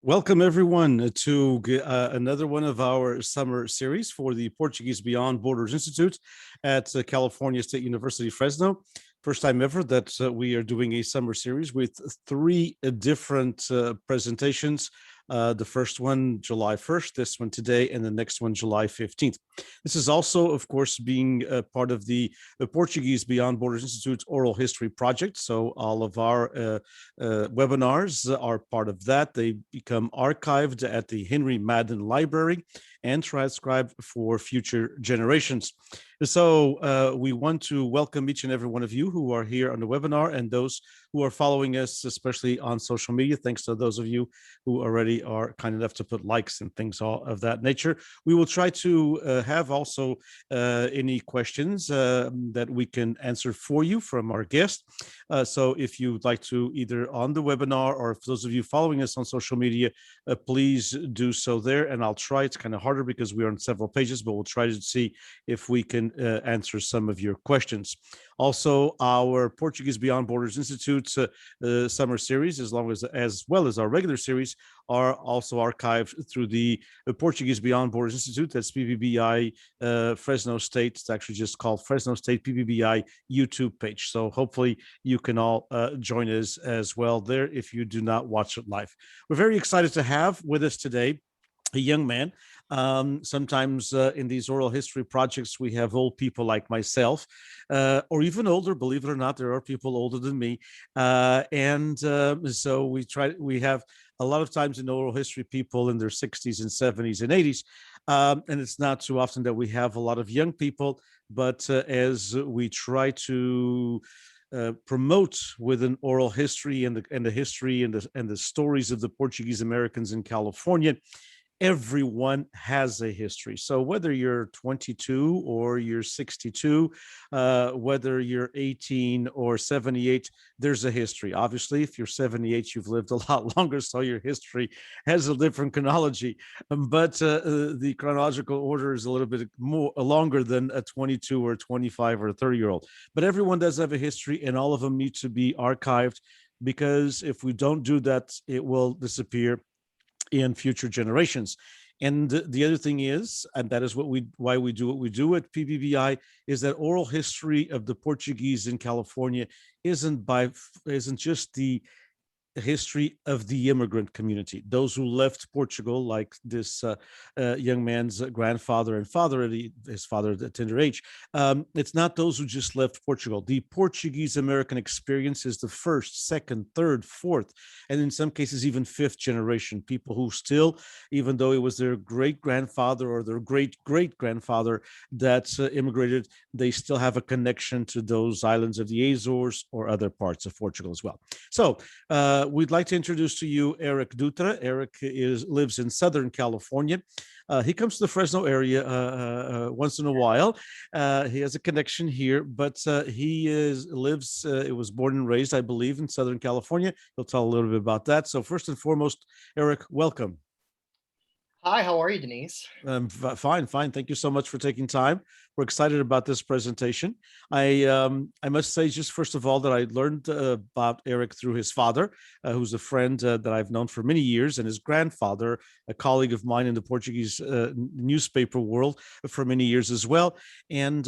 Welcome, everyone, to another one of our summer series for the Portuguese Beyond Borders Institute at California State University, Fresno. First time ever that we are doing a summer series with three different presentations. The first one, July 1st, this one today, and the next one, July 15th. This is also, of course, being part of the Portuguese Beyond Borders Institute Oral History Project. So all of our webinars are part of that. They become archived at the Henry Madden Library and transcribed for future generations. So we want to welcome each and every one of you who are here on the webinar and those who are following us, especially on social media. Thanks to those of you who already are kind enough to put likes and things all of that nature. We will try to have also any questions that we can answer for you from our guest. So if you'd like to, either on the webinar or if those of you following us on social media, please do so there. And I'll try. It's kind of harder because we are on several pages, but we'll try to see if we can answer some of your questions. Also, our Portuguese Beyond Borders Institute summer series, as well as our regular series, are also archived through the Portuguese Beyond Borders Institute. That's PBBI Fresno State. It's actually just called Fresno State PBBI YouTube page. So hopefully you can all join us as well there if you do not watch it live. We're very excited to have with us today a young man. Sometimes in these oral history projects, we have old people like myself, or even older, believe it or not, there are people older than me. So we have a lot of times in oral history people in their 60s and 70s and 80s. And it's not too often that we have a lot of young people, but as we try to promote with an oral history and the history and the stories of the Portuguese Americans in California, everyone has a history. So whether you're 22 or you're 62, whether you're 18 or 78, there's a history. Obviously, if you're 78, you've lived a lot longer, so your history has a different chronology. But the chronological order is a little bit more longer than a 22 or 25 or 30-year-old. But everyone does have a history, and all of them need to be archived, because if we don't do that, it will disappear in future generations. And the other thing is, and that is why we do what we do at PBBI, is that oral history of the Portuguese in California isn't just the history of the immigrant community, those who left Portugal, like this young man's grandfather and father, his father at a tender age. It's not those who just left Portugal. The Portuguese-American experience is the first, second, third, fourth, and in some cases even fifth generation, people who still, even though it was their great-grandfather or their great-great-grandfather that immigrated, they still have a connection to those islands of the Azores or other parts of Portugal as well. So we'd like to introduce to you Eric Dutra. Eric lives in Southern California. He comes to the Fresno area once in a while. He has a connection here, but he was born and raised, I believe, in Southern California. He'll tell a little bit about that. So first and foremost, Eric, welcome. Hi, how are you, Denise? Fine. Thank you so much for taking time. We're excited about this presentation. I must say, just first of all, that I learned about Eric through his father, who's a friend that I've known for many years, and his grandfather, a colleague of mine in the Portuguese newspaper world for many years as well. And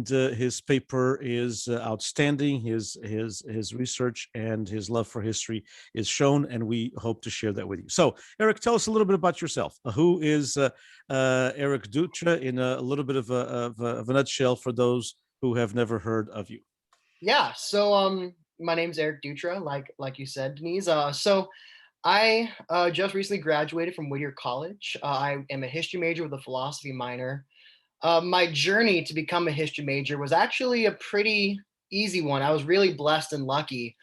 his paper is outstanding. His research and his love for history is shown, and we hope to share that with you. So, Eric, tell us a little bit about yourself. Who is Eric Dutra in a little bit of a nutshell for those who have never heard of you? Yeah, my name's Eric Dutra, like you said, Denise. So I just recently graduated from Whittier College. I am a history major with a philosophy minor. My journey to become a history major was actually a pretty easy one. I was really blessed and lucky.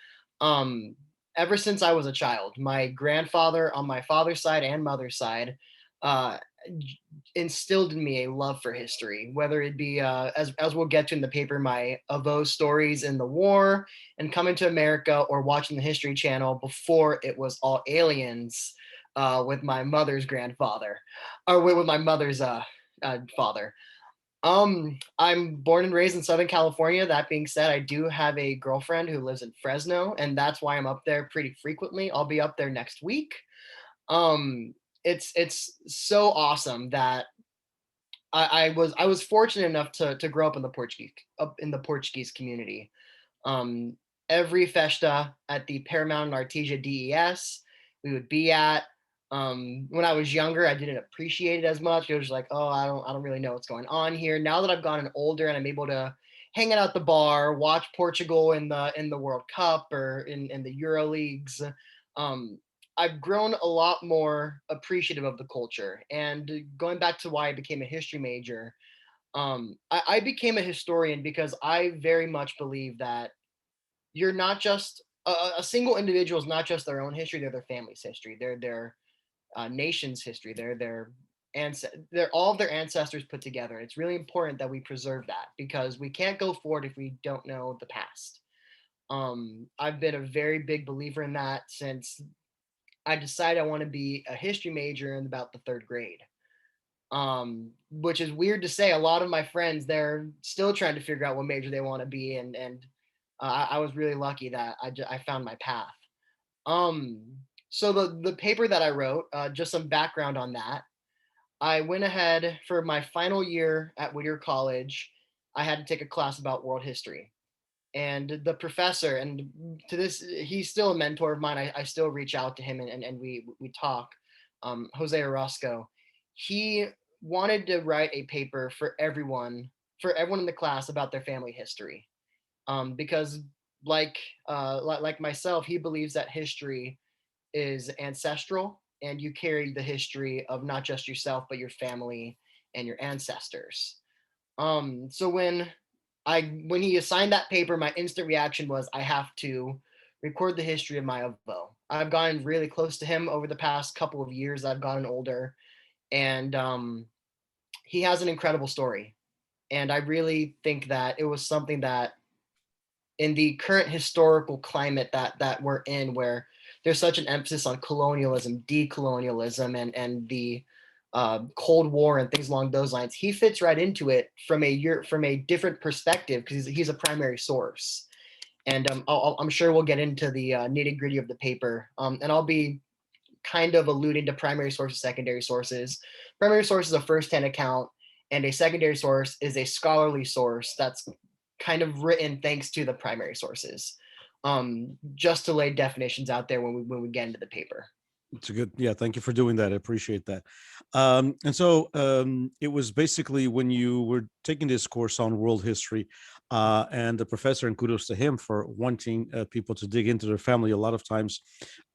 Ever since I was a child, my grandfather on my father's side and mother's side uh, instilled in me a love for history, whether it be as we'll get to in the paper, my Avos stories in the war and coming to America, or watching the History Channel before it was all aliens with my mother's grandfather, or with my mother's father. I'm born and raised in Southern California. That being said, I do have a girlfriend who lives in Fresno, and that's why I'm up there pretty frequently. I'll be up there next week. It's so awesome that I was fortunate enough to grow up in the Portuguese community. Um, every festa at the Paramount and Artesia DES we would be at. When I was younger, I didn't appreciate it as much. It was like, oh, I don't really know what's going on here. Now that I've gotten older and I'm able to hang out at the bar, watch Portugal in the World Cup or in the Euro leagues, um, I've grown a lot more appreciative of the culture. And going back to why I became a history major, I became a historian because I very much believe that you're not just a single individual is not just their own history; they're their family's history, they're their nation's history, they're all of their ancestors put together. It's really important that we preserve that because we can't go forward if we don't know the past. I've been a very big believer in that since I decided I want to be a history major in about the third grade. Which is weird to say. A lot of my friends, they're still trying to figure out what major they want to be, and I was really lucky that I found my path. Um, so the paper that I wrote, just some background on that. I went ahead for my final year at Whittier College. I had to take a class about world history, and the professor, and to this, he's still a mentor of mine. I still reach out to him and we talk. Jose Orozco, he wanted to write a paper for everyone in the class about their family history, because like like myself, he believes that history is ancestral and you carry the history of not just yourself but your family and your ancestors. So when he assigned that paper, my instant reaction was I have to record the history of my Avo. I've gotten really close to him over the past couple of years. I've gotten older, and he has an incredible story. And I really think that it was something that, in the current historical climate that we're in, where there's such an emphasis on colonialism, decolonialism, and the Cold War and things along those lines, he fits right into it from a different perspective because he's a primary source. And I'm sure we'll get into the nitty gritty of the paper, and I'll be kind of alluding to primary sources, secondary sources. Primary source is a first-hand account, and a secondary source is a scholarly source that's kind of written thanks to the primary sources. Just to lay definitions out there when we get into the paper. It's a good, yeah. Thank you for doing that. I appreciate that. And so it was basically when you were taking this course on world history, and the professor, and kudos to him for wanting people to dig into their family. A lot of times,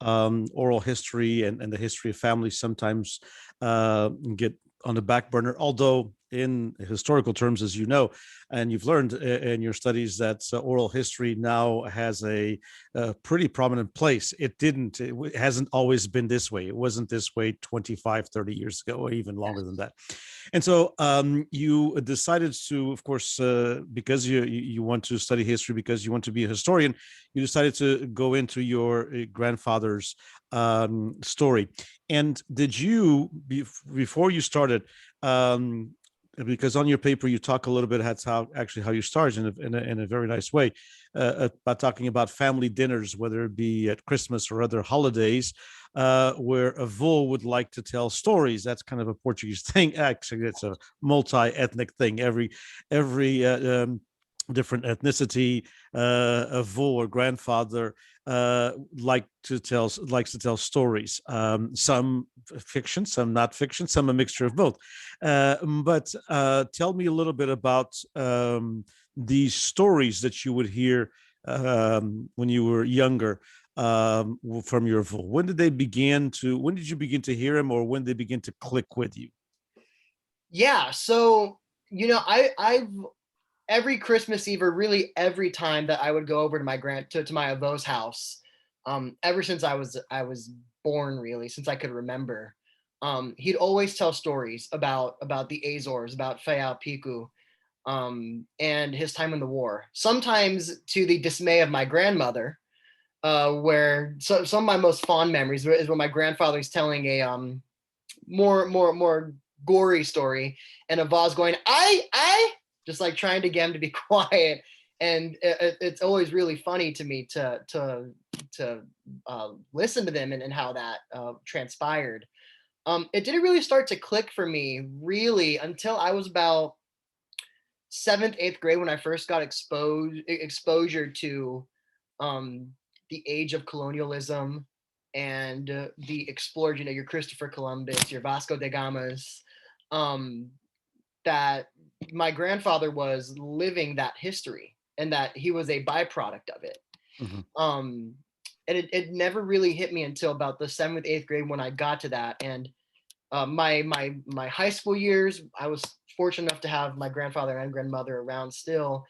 oral history and the history of family sometimes get on the back burner. Although, in historical terms, as you know, and you've learned in your studies, that oral history now has a pretty prominent place. It hasn't always been this way. It wasn't this way 25, 30 years ago, or even longer than that. And so you decided to, of course, because you want to study history, because you want to be a historian, you decided to go into your grandfather's story. And did you, before you started, um, because on your paper you talk a little bit, that's how you started in a very nice way, about talking about family dinners, whether it be at Christmas or other holidays, where a vo would like to tell stories. That's kind of a Portuguese thing. Actually, it's a multi-ethnic thing. Every different ethnicity, a vo or grandfather, likes to tell stories. Some fiction, some not fiction, some a mixture of both. But tell me a little bit about these stories that you would hear when you were younger, from your vo. When did they begin to? When did you begin to hear them, or when they begin to click with you? Yeah, so I've every Christmas Eve, or really every time that I would go over to to my avo's house, ever since I was born, really, since I could remember, he'd always tell stories about the Azores, about Fayal Piku, and his time in the war. Sometimes to the dismay of my grandmother, where some of my most fond memories is when my grandfather's telling a more gory story, and Avaz going, I, just like trying to get him to be quiet. And it's always really funny to me listen to them and how that transpired. It didn't really start to click for me really until I was about seventh, eighth grade when I first got exposure to um, the age of colonialism and the explorers. You know, your Christopher Columbus, your Vasco da Gamas. Um, that my grandfather was living that history and that he was a byproduct of it. Mhm. Um, and it never really hit me until about the seventh, eighth grade when I got to that. And my high school years, I was fortunate enough to have my grandfather and grandmother around still,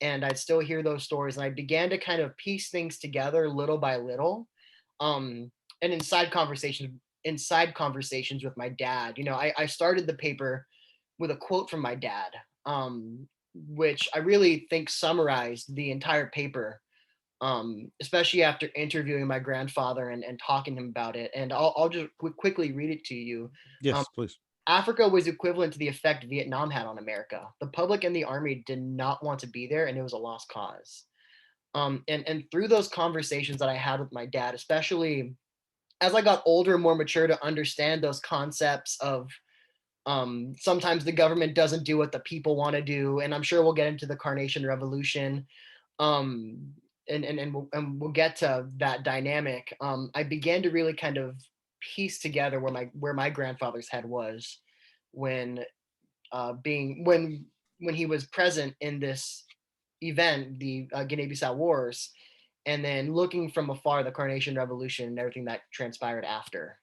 and I'd still hear those stories. And I began to kind of piece things together little by little. Um, and inside conversations with my dad, you know, I started the paper with a quote from my dad, which I really think summarized the entire paper, especially after interviewing my grandfather and talking to him about it. And I'll just quickly read it to you. Um, Yes, please. Africa was equivalent to the effect Vietnam had on America. The public and the army did not want to be there, and it was a lost cause. And through those conversations that I had with my dad, especially as I got older and more mature to understand those concepts of sometimes the government doesn't do what the people want to do, and I'm sure we'll get into the Carnation Revolution, um, and we'll get to that dynamic. I began to really kind of piece together where my grandfather's head was when being when he was present in this event, the Guinea-Bissau Wars, and then looking from afar the Carnation Revolution and everything that transpired after.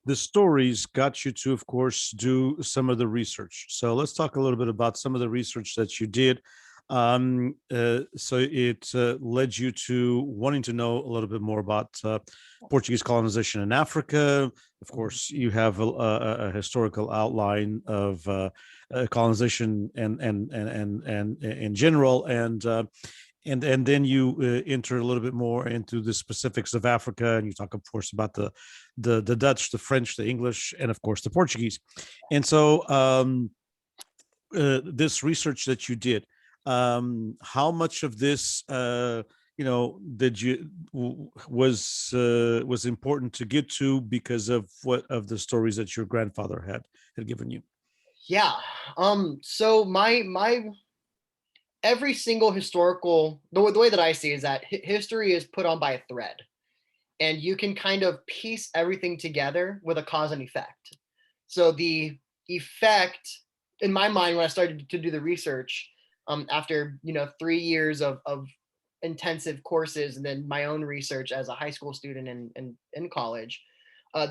The stories got you to, of course, do some of the research. So let's talk a little bit about some of the research that you did. So it led you to wanting to know a little bit more about Portuguese colonization in Africa. Of course, you have a historical outline of colonization and in general, and then you enter a little bit more into the specifics of Africa, and you talk, of course, about the Dutch, the French, the English, and of course the Portuguese. And so this research that you did, how much of this did you was important to get to because of what of the stories that your grandfather had given you? Yeah. So my every single historical the way that I see is that history is put on by a thread, and you can kind of piece everything together with a cause and effect. So the effect, in my mind, when I started to do the research, after 3 years of intensive courses and then my own research as a high school student and in college,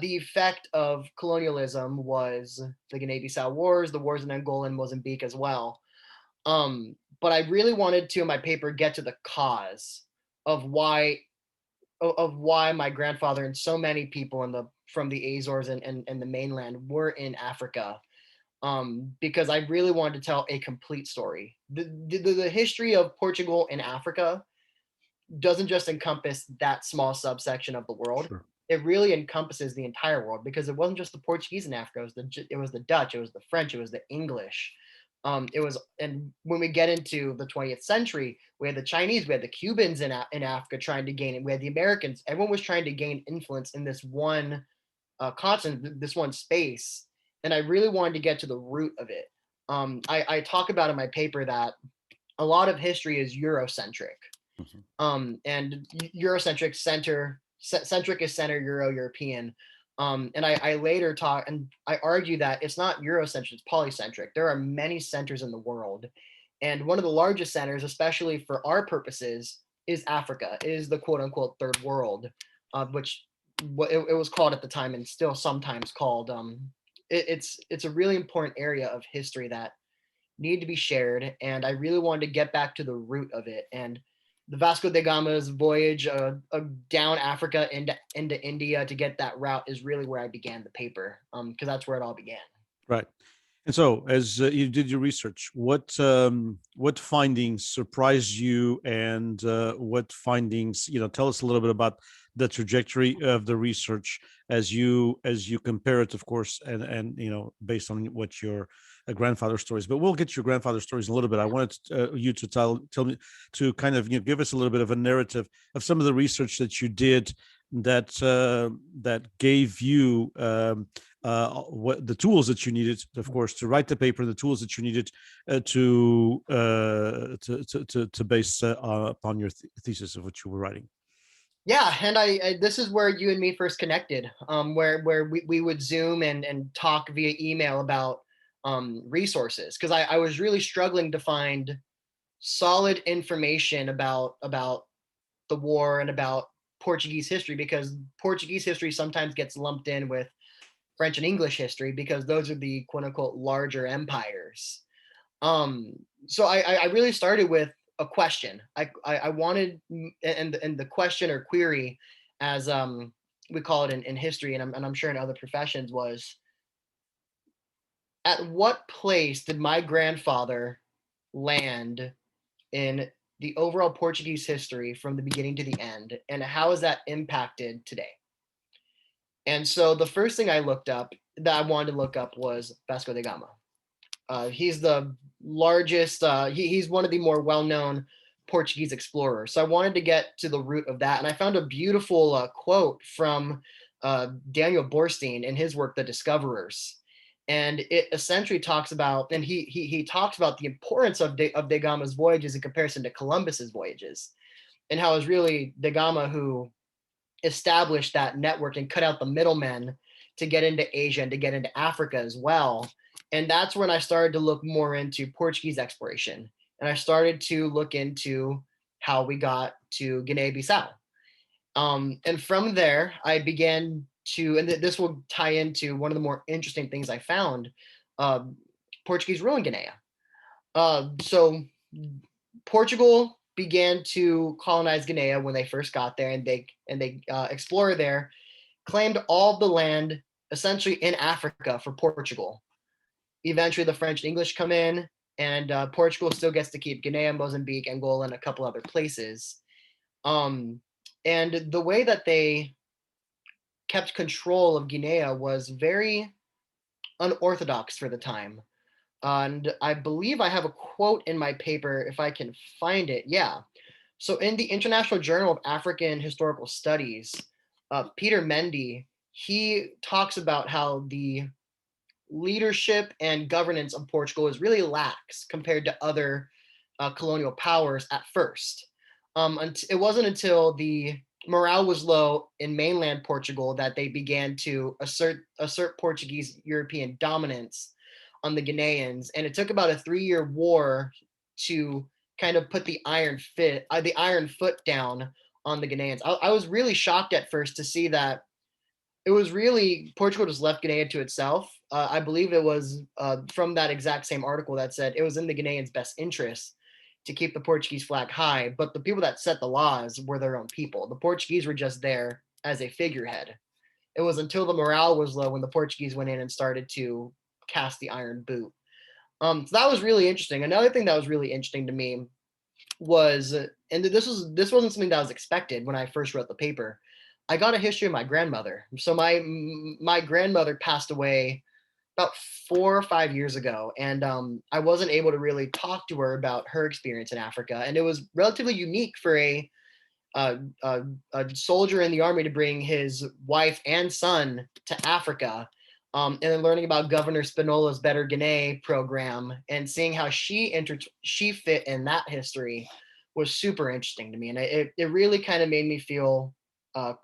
the effect of colonialism was the Guinea-Bissau Wars, the wars in Angola and Mozambique as well. But I really wanted to, in my paper, get to the cause of why my grandfather and so many people from the Azores and the mainland were in Africa. Because I really wanted to tell a complete story. The history of Portugal in Africa doesn't just encompass that small subsection of the world. Sure. It really encompasses the entire world because it wasn't just the Portuguese in Africa. It was the Dutch. It was the French. It was the English. And when we get into the 20th century, we had the Chinese, we had the Cubans in Africa trying to gain it. We had the Americans. Everyone was trying to gain influence in this one continent, this one space. And I really wanted to get to the root of it. I talk about in my paper that a lot of history is Eurocentric, Mhm. and Eurocentric centric is center, Euro-European. And I later talk and I argue that it's not Eurocentric, it's polycentric. There are many centers in the world. And one of the largest centers, especially for our purposes, is Africa. It is the quote unquote third world, which what it was called at the time and still sometimes called. It's a really important area of history that need to be shared. And I really wanted to get back to the root of it. And the Vasco da Gama's voyage down Africa into India to get that route is really where I began the paper, because that's where it all began. Right. And so, as you did your research, what findings surprised you, and what findings, tell us a little bit about the trajectory of the research as you compare it, of course, and based on what your grandfather stories. But we'll get to your grandfather stories in a little bit. I wanted you to tell me to kind of give us a little bit of a narrative of some of the research that you did that gave you what the tools that you needed, of course, to write the paper, the tools that you needed to base upon your thesis of what you were writing. Yeah, and I this is where you and me first connected, where we would Zoom and talk via email about resources, because I was really struggling to find solid information about the war and about Portuguese history, because Portuguese history sometimes gets lumped in with French and English history because those are the quote unquote larger empires. Um, so I really started with a question. I wanted, and the question or query, as we call it in history, and I'm sure in other professions, was, at what place did my grandfather land in the overall Portuguese history from the beginning to the end, and how is that impacted today? And so the first thing I looked up that I wanted to look up was Vasco da Gama. He's the largest, he's one of the more well-known Portuguese explorers. So I wanted to get to the root of that. And I found a beautiful quote from Daniel Borstein in his work, The Discoverers. And it essentially talks about, and he talks about the importance of da Gama's voyages in comparison to Columbus's voyages, and how it was really da Gama who established that network and cut out the middlemen to get into Asia and to get into Africa as well. And that's when I started to look more into Portuguese exploration. And I started to look into how we got to Guinea-Bissau. And from there, I began to, and this will tie into one of the more interesting things I found, uh, Portuguese ruined Guinea. So Portugal began to colonize Guinea when they first got there, and they explored there, claimed all the land essentially in Africa for Portugal. Eventually, the French and English come in, and Portugal still gets to keep Guinea, Mozambique, Angola, and a couple other places. Um, and the way that they kept control of Guinea was very unorthodox for the time. And I believe I have a quote in my paper, if I can find it. Yeah. So in the International Journal of African Historical Studies, Peter Mendy, he talks about how the leadership and governance of Portugal is really lax compared to other colonial powers at first. It wasn't until the morale was low in mainland Portugal that they began to assert Portuguese European dominance on the Guineans, and it took about a 3-year war to kind of put the iron foot down on the Guineans. I was really shocked at first to see that it was really Portugal just left Guinea to itself. I believe it was from that exact same article that said it was in the Guineans' best interest to keep the Portuguese flag high, but the people that set the laws were their own people. The Portuguese were just there as a figurehead. It was until the morale was low when the Portuguese went in and started to cast the iron boot. So that was really interesting. Another thing that was really interesting to me was, and this wasn't something that was expected when I first wrote the paper. I got a history of my grandmother. So my grandmother passed away about 4 or 5 years ago, and I wasn't able to really talk to her about her experience in Africa. And it was relatively unique for uh, a soldier in the army to bring his wife and son to Africa, and then learning about Governor Spinola's Better Guinea program and seeing how she fit in that history was super interesting to me, and it really kind of made me feel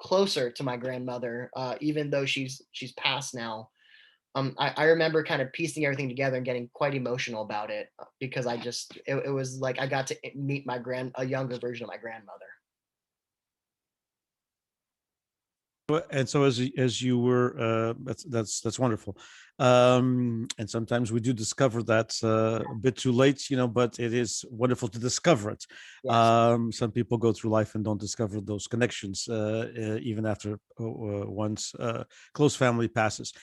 closer to my grandmother, even though she's passed now. I remember kind of piecing everything together and getting quite emotional about it, because it was like I got to meet a younger version of my grandmother. And so as you were that's wonderful, and sometimes we do discover that a bit too late, but it is wonderful to discover it. Yes. Some people go through life and don't discover those connections even after one's close family passes.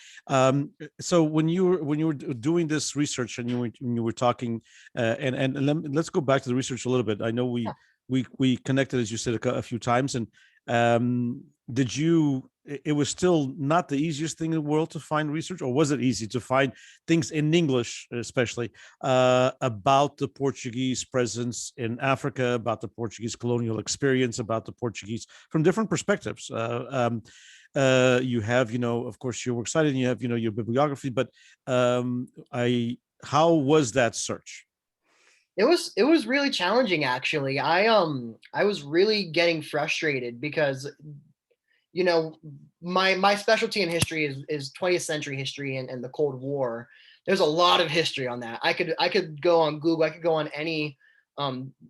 So when you were doing this research, and you were talking, and let's go back to the research a little bit. I know we connected, as you said, a few times, and did you it was still not the easiest thing in the world to find research, or was it easy to find things in English, especially about the Portuguese presence in Africa, about the Portuguese colonial experience, about the Portuguese from different perspectives? You have, of course, your works cited, and you have, your bibliography, but I how was that search? It was really challenging actually. I was really getting frustrated because you know my specialty in history is 20th century history and the Cold War. There's a lot of history on that. I could go on Google, I could go on any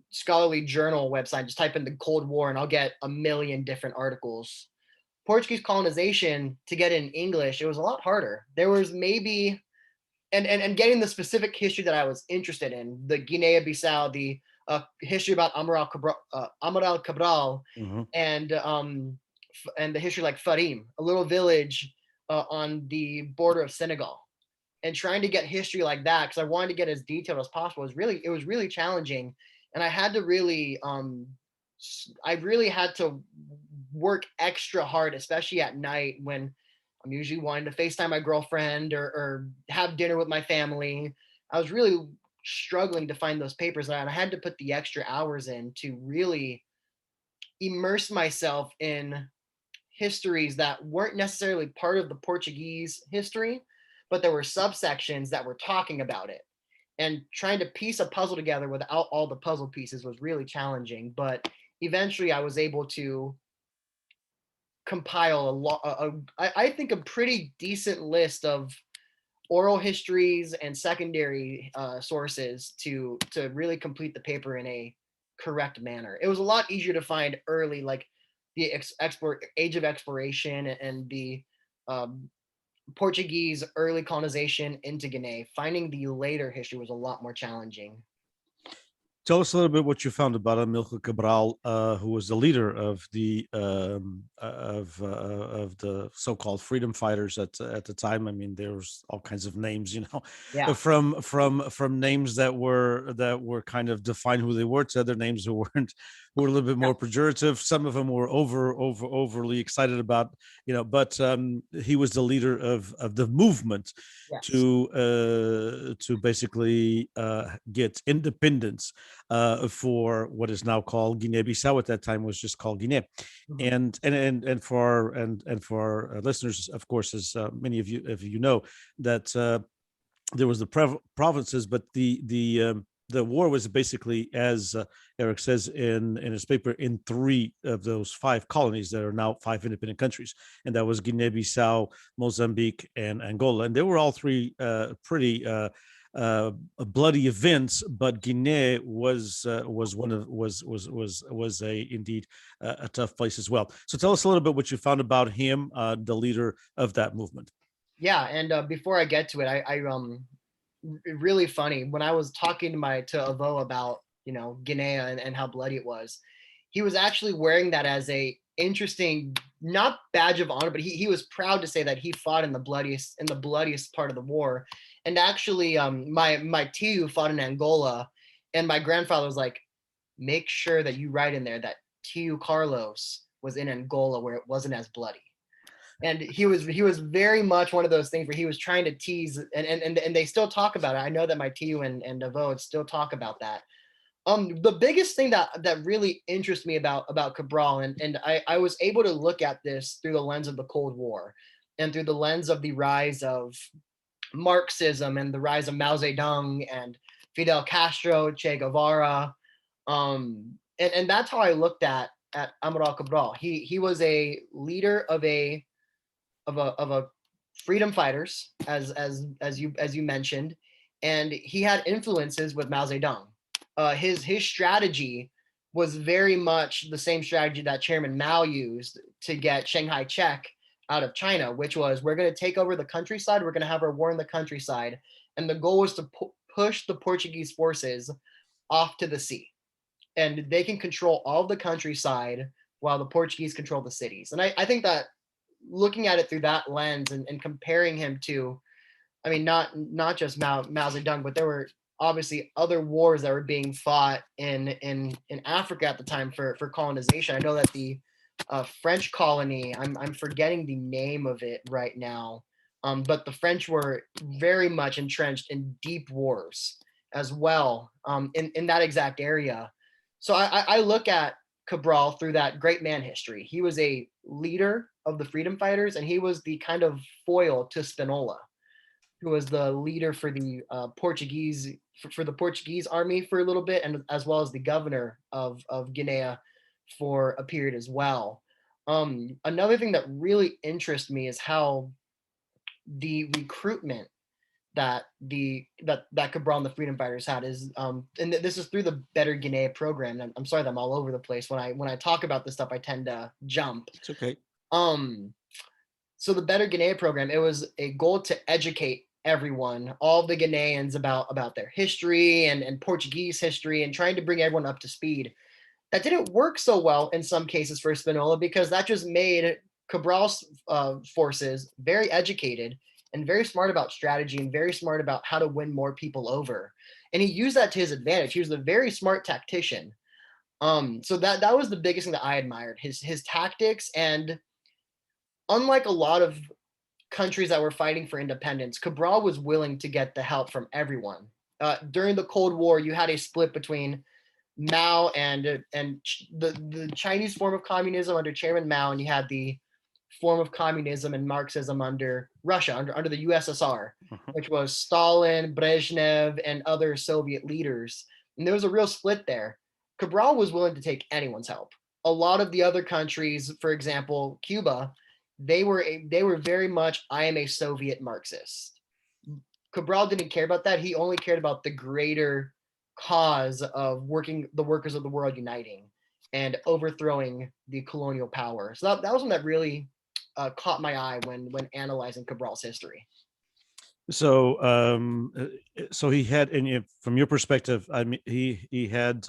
scholarly journal website, just type in the Cold War and I'll get a million different articles. Portuguese colonization, to get in English, it was a lot harder. There was maybe and getting the specific history that I was interested in, the Guinea-Bissau, the history about Amaral Cabral, Mm-hmm. and and the history like Farim, a little village on the border of Senegal, and trying to get history like that because I wanted to get as detailed as possible it was really challenging, and I really had to work extra hard, especially at night when I'm usually wanting to FaceTime my girlfriend or have dinner with my family. I was really struggling to find those papers, and I had to put the extra hours in to really immerse myself in histories that weren't necessarily part of the Portuguese history, but there were subsections that were talking about it. And trying to piece a puzzle together without all the puzzle pieces was really challenging. But eventually, I was able to compile a lot. I think a pretty decent list of oral histories and secondary sources to really complete the paper in a correct manner. It was a lot easier to find early, like the age of exploration and the um, Portuguese early colonization into Guinea. Finding the later history was a lot more challenging. Tell us a little bit what you found about Amilcar Cabral, who was the leader of the so-called freedom fighters at the time. I mean, there was all kinds of names, Yeah. from names that were kind of define who they were to other names who were a little bit Yeah. more pejorative. Some of them were overly excited about, but he was the leader of the movement Yes. to basically get independence for what is now called Guinea-Bissau. At that time, was just called Guinea. Mhm. And for our listeners, of course, as many of you, if you know, that there was the provinces, but the war was basically, as Eric says in his paper, in three of those five colonies that are now five independent countries, and that was Guinea-Bissau, Mozambique, and Angola, and they were all three pretty bloody events. But Guinea was one of was a indeed a tough place as well. So tell us a little bit what you found about him, the leader of that movement. Yeah, and before I get to it, really funny when I was talking to Avo about Guinea and how bloody it was. He was actually wearing that as a interesting, not badge of honor, but he was proud to say that he fought in the bloodiest part of the war. And actually, my tio fought in Angola, and my grandfather was like, make sure that you write in there that tio Carlos was in Angola where it wasn't as bloody. And he was very much one of those things where he was trying to tease, and they still talk about it. I know that my tio and Devo still talk about that. The biggest thing that really interests me about Cabral, and I was able to look at this through the lens of the Cold War and through the lens of the rise of Marxism and the rise of Mao Zedong and Fidel Castro, Che Guevara. And that's how I looked at Amaral Cabral. He was a leader of a freedom fighters, as you mentioned, and he had influences with Mao Zedong. His strategy was very much the same strategy that Chairman Mao used to get Shanghai Chek out of China, which was, we're going to take over the countryside, we're going to have our war in the countryside, and the goal was to push the Portuguese forces off to the sea, and they can control all the countryside while the Portuguese control the cities. And I think that looking at it through that lens and comparing him to, I mean, not just Mao Zedong, but there were obviously other wars that were being fought in Africa at the time for colonization. I know that the French colony. I'm forgetting the name of it right now. But the French were very much entrenched in deep wars as well, in that exact area. So I look at Cabral through that great man history. He was a leader of the freedom fighters, and he was the kind of foil to Spinola, who was the leader for the Portuguese for the Portuguese army for a little bit, and as well as the governor of Guinea for a period as well. Another thing that really interests me is how the recruitment that Cabral and the freedom fighters had is and this is through the Better Guinea program. And I'm sorry that I'm all over the place. When I talk about this stuff, I tend to jump. It's okay. Um so the Better Guinea program, it was a goal to educate everyone, all the Ghanaians about their history and Portuguese history, and trying to bring everyone up to speed. That didn't work so well in some cases for Spinola, because that just made Cabral's forces very educated and very smart about strategy and very smart about how to win more people over. And he used that to his advantage. He was a very smart tactician. So that was the biggest thing that I admired, his tactics. And unlike a lot of countries that were fighting for independence, Cabral was willing to get the help from everyone. During the Cold War, you had a split between Mao and the Chinese form of communism under Chairman Mao, and you had the form of communism and Marxism under Russia, under the USSR, Uh-huh. which was Stalin, Brezhnev, and other Soviet leaders. And there was a real split there. Cabral was willing to take anyone's help. A lot of the other countries, for example, Cuba, they were very much, I am a Soviet Marxist. Cabral didn't care about that. He only cared about the greater cause of the workers of the world uniting and overthrowing the colonial power. So that was one that really caught my eye when analyzing Cabral's history. So he had, and from your perspective, I mean, he had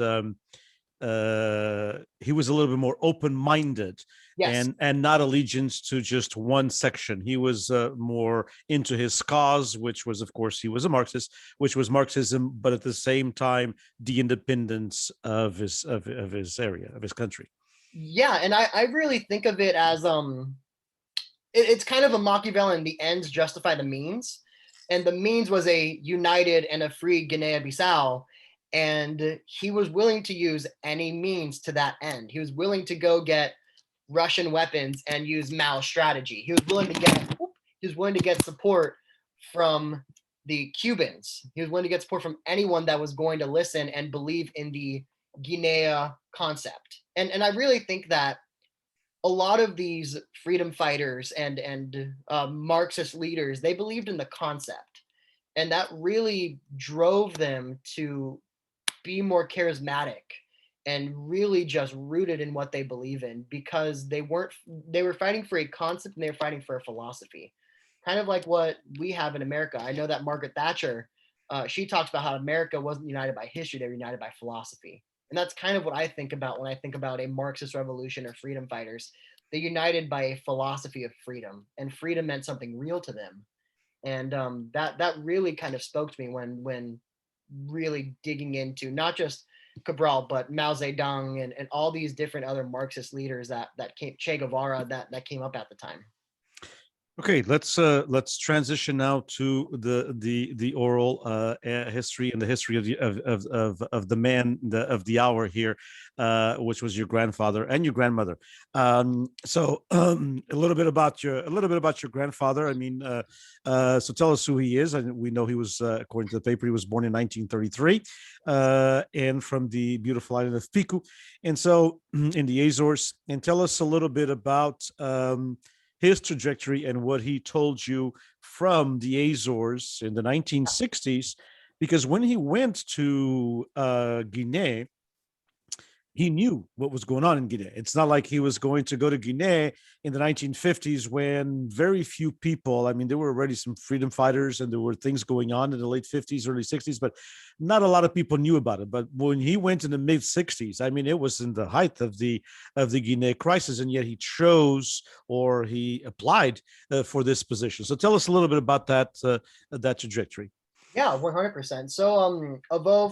he was a little bit more open-minded Yes. and not allegiance to just one section. He was more into his cause, which was, of course, he was a Marxist, which was Marxism, but at the same time, the independence of his area, of his country. Yeah, and I really think of it as it's kind of a Machiavellian, the ends justify the means. And the means was a united and a free Guinea-Bissau. And he was willing to use any means to that end. He was willing to go get Russian weapons and use Mao's strategy. He was willing to get support from the Cubans. He was willing to get support from anyone that was going to listen and believe in the Guinea concept. And I really think that a lot of these freedom fighters and Marxist leaders, they believed in the concept, and that really drove them to be more charismatic and really just rooted in what they believe in, because they were fighting for a concept and they were fighting for a philosophy, kind of like what we have in America. I know that Margaret Thatcher, she talks about how America wasn't united by history, they were united by philosophy. And that's kind of what I think about when I think about a Marxist revolution or freedom fighters. They're united by a philosophy of freedom, and freedom meant something real to them. And that really kind of spoke to me when really digging into not just Cabral, but Mao Zedong and all these different other Marxist leaders that came, Che Guevara, that came up at the time. Okay, let's transition now to the oral history and the history of the man of the hour here, which was your grandfather and your grandmother. A little bit about your grandfather. I mean, so tell us who he is. And we know he was, according to the paper, he was born in 1933, and from the beautiful island of Pico, and so in the Azores. And tell us a little bit about his trajectory and what he told you from the Azores in the 1960s, because when he went to Guinea, he knew what was going on in Guinea. It's not like he was going to go to Guinea in the 1950s when very few people, I mean, there were already some freedom fighters and there were things going on in the late 50s, early 60s, but not a lot of people knew about it. But when he went in the mid 60s, I mean, it was in the height of the Guinea crisis, and yet he chose, or he applied for this position. So tell us a little bit about that trajectory. Yeah, 100%. So,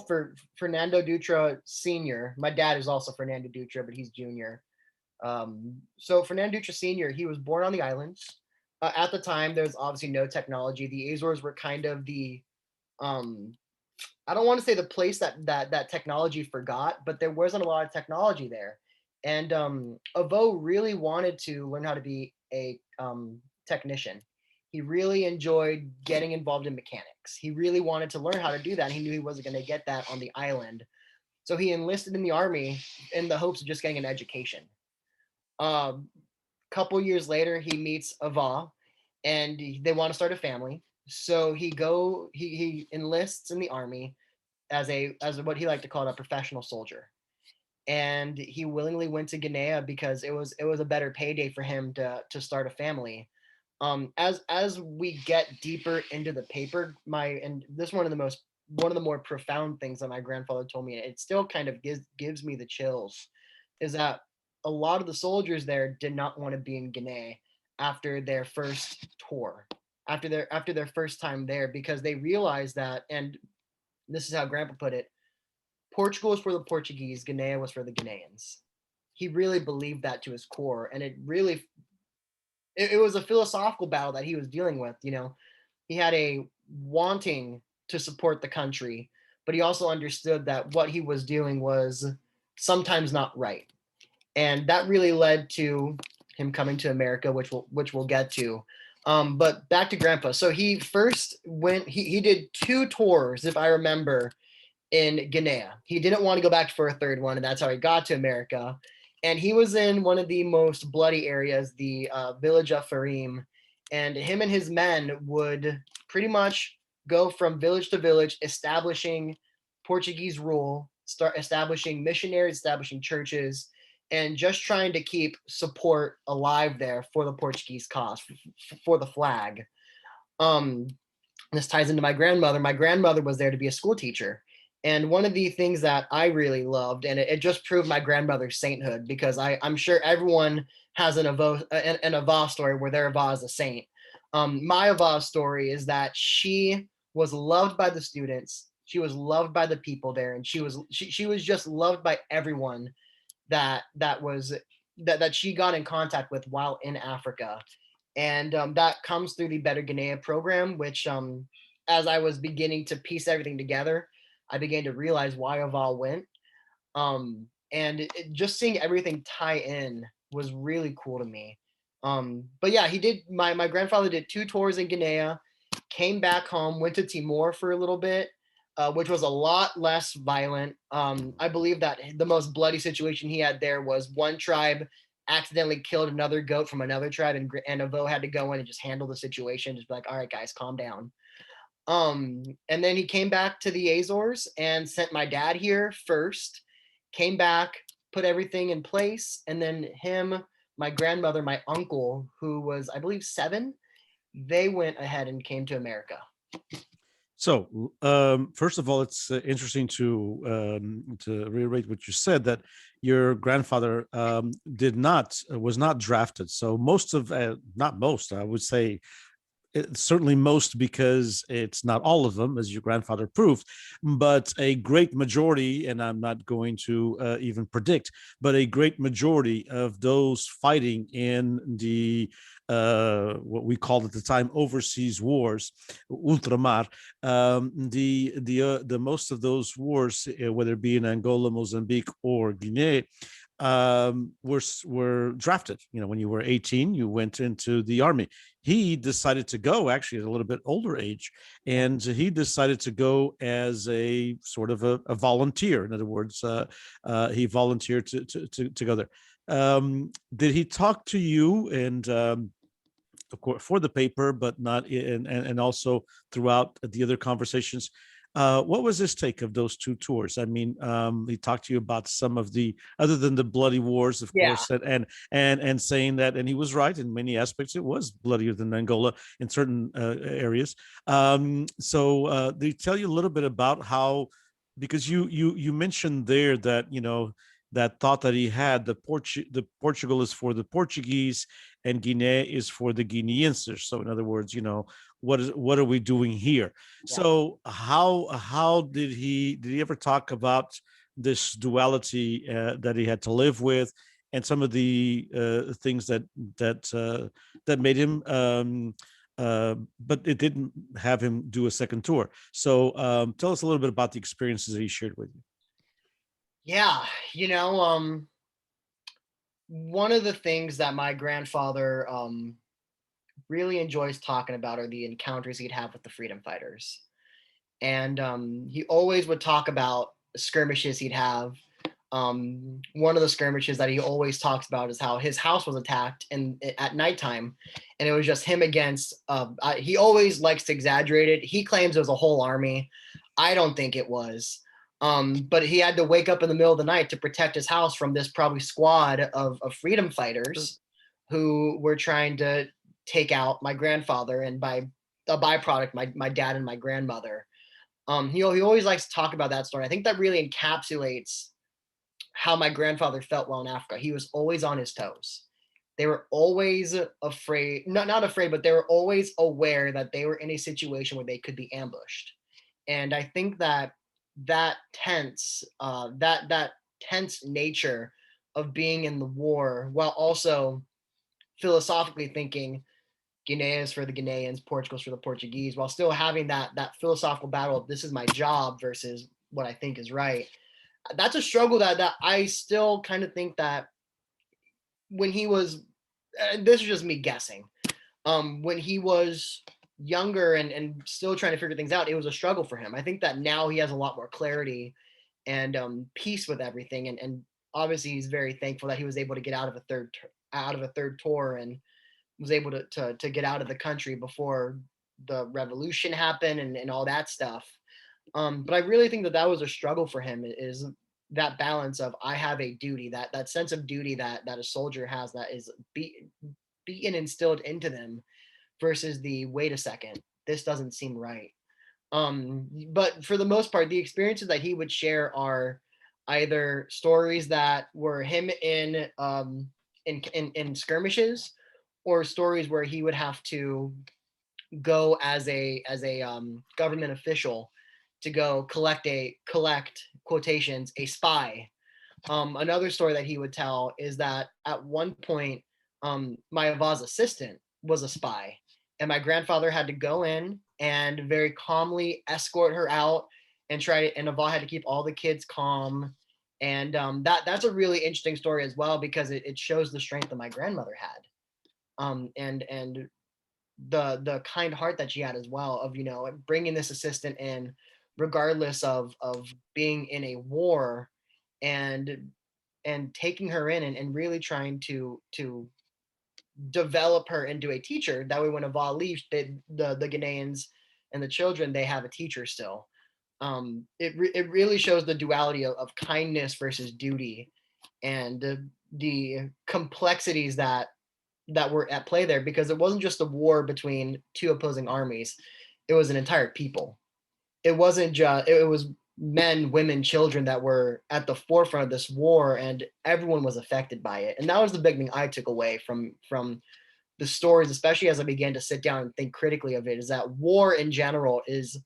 for Fernando Dutra Senior, my dad is also Fernando Dutra, but he's junior. So Fernando Dutra Sr., he was born on the islands. At the time, there was obviously no technology. The Azores were kind of the um, I don't want to say the place that technology forgot, but there wasn't a lot of technology there. And Avo really wanted to learn how to be a technician. He really enjoyed getting involved in mechanics. He really wanted to learn how to do that. And he knew he wasn't going to get that on the island. So he enlisted in the army in the hopes of just getting an education. Um, Couple years later, he meets Ava, and they want to start a family. So he enlists in the army as what he liked to call it, a professional soldier. And he willingly went to Guinea because it was a better payday for him to start a family. As we get deeper into the paper, and this one of the more profound things that my grandfather told me, and it still kind of gives me the chills, is that a lot of the soldiers there did not want to be in Guinea after their first tour, after their first time there, because they realized that, and this is how Grandpa put it: Portugal was for the Portuguese, Guinea was for the Guineans. He really believed that to his core, and it was a philosophical battle that he was dealing with. He had a wanting to support the country, but he also understood that what he was doing was sometimes not right, and that really led to him coming to America, which we'll get to. But back to Grandpa. So he first went. He did two tours, if I remember, in Guinea. He didn't want to go back for a third one, and that's how he got to America. And he was in one of the most bloody areas, the village of Farim. And him and his men would pretty much go from village to village, establishing Portuguese rule, start establishing missionaries, establishing churches, and just trying to keep support alive there for the Portuguese cause, for the flag. Um, this ties into my grandmother. My grandmother was there to be a school teacher. And one of the things that I really loved, and it just proved my grandmother's sainthood, because I'm sure everyone has an Ava story where their Ava is a saint. My Ava story is that she was loved by the students, she was loved by the people there, and she was just loved by everyone that she got in contact with while in Africa. And that comes through the Better Guinea program, which, as I was beginning to piece everything together, I began to realize why Aval went. And just seeing everything tie in was really cool to me. But yeah, he did. My grandfather did two tours in Guinea, came back home, went to Timor for a little bit, which was a lot less violent. I believe that the most bloody situation he had there was one tribe accidentally killed another goat from another tribe, and Avo had to go in and just handle the situation, just be like, all right, guys, calm down. And then he came back to the Azores and sent my dad here first, came back, put everything in place, and then him, my grandmother, my uncle, who was, I believe, 7, they went ahead and came to America. So, first of all, it's interesting to reiterate what you said, that your grandfather was not drafted. So most of, not most, I would say certainly most, because it's not all of them, as your grandfather proved, but a great majority, and I'm not going to even predict, but a great majority of those fighting in the what we called at the time overseas wars, ultramar, the most of those wars, whether it be in Angola, Mozambique, or Guinea, were drafted. When you were 18, you went into the army. He decided to go actually at a little bit older age, and he decided to go as a sort of a volunteer. In other words, he volunteered to go there. Did he talk to you, and of course for the paper, but not in, and also throughout the other conversations? What was his take of those two tours? I mean, he talked to you about some of the, other than the bloody wars, of Yeah. course, and saying that, and he was right in many aspects. It was bloodier than Angola in certain areas. So they tell you a little bit about how, because you mentioned there that that thought that he had, the Portugal is for the Portuguese and Guinea is for the Guineans. So in other words, what are we doing here? Yeah. So how did he ever talk about this duality that he had to live with, and some of the things that made him. But it didn't have him do a second tour. So tell us a little bit about the experiences that he shared with you. Yeah, you know, one of the things that my grandfather really enjoys talking about are the encounters he'd have with the freedom fighters. And he always would talk about skirmishes he'd have. One of the skirmishes that he always talks about is how his house was attacked at nighttime, and it was just him against. He always likes to exaggerate it. He claims it was a whole army. I don't think it was. But he had to wake up in the middle of the night to protect his house from this probably squad of freedom fighters who were trying to take out my grandfather, and by a byproduct, my dad and my grandmother. He always likes to talk about that story. I think that really encapsulates how my grandfather felt while in Africa. He was always on his toes. They were always afraid, not afraid, but they were always aware that they were in a situation where they could be ambushed. And I think that that tense nature of being in the war, while also philosophically thinking Guinea is for the Guineans, Portugal's for the Portuguese, while still having that philosophical battle of this is my job versus what I think is right. That's a struggle that I still kind of think that when he was, this is just me guessing, when he was younger and still trying to figure things out, it was a struggle for him. I think that now he has a lot more clarity and peace with everything, and obviously he's very thankful that he was able to get out of a third tour and was able to get out of the country before the revolution happened and all that stuff. But I really think that that was a struggle for him, is that balance of I have a duty, that sense of duty that a soldier has, that is being instilled into them, versus the wait a second, this doesn't seem right. But for the most part, the experiences that he would share are either stories that were him in skirmishes, or stories where he would have to go as a government official to go collect quotations a spy. Another story that he would tell is that at one point, my Ava's assistant was a spy, and my grandfather had to go in and very calmly escort her out and and Ava had to keep all the kids calm. And that's a really interesting story as well, because it shows the strength that my grandmother had, and the kind heart that she had as well, of bringing this assistant in regardless of being in a war, and taking her in and really trying to develop her into a teacher. That way when Ava leaves, the Ghanaians and the children, they have a teacher still. It really shows the duality of kindness versus duty, and the complexities that were at play there, because it wasn't just a war between two opposing armies. It was an entire people. It wasn't just, it was men, women, children that were at the forefront of this war, and everyone was affected by it. And that was the big thing I took away from the stories, especially as I began to sit down and think critically of it, is that war in general is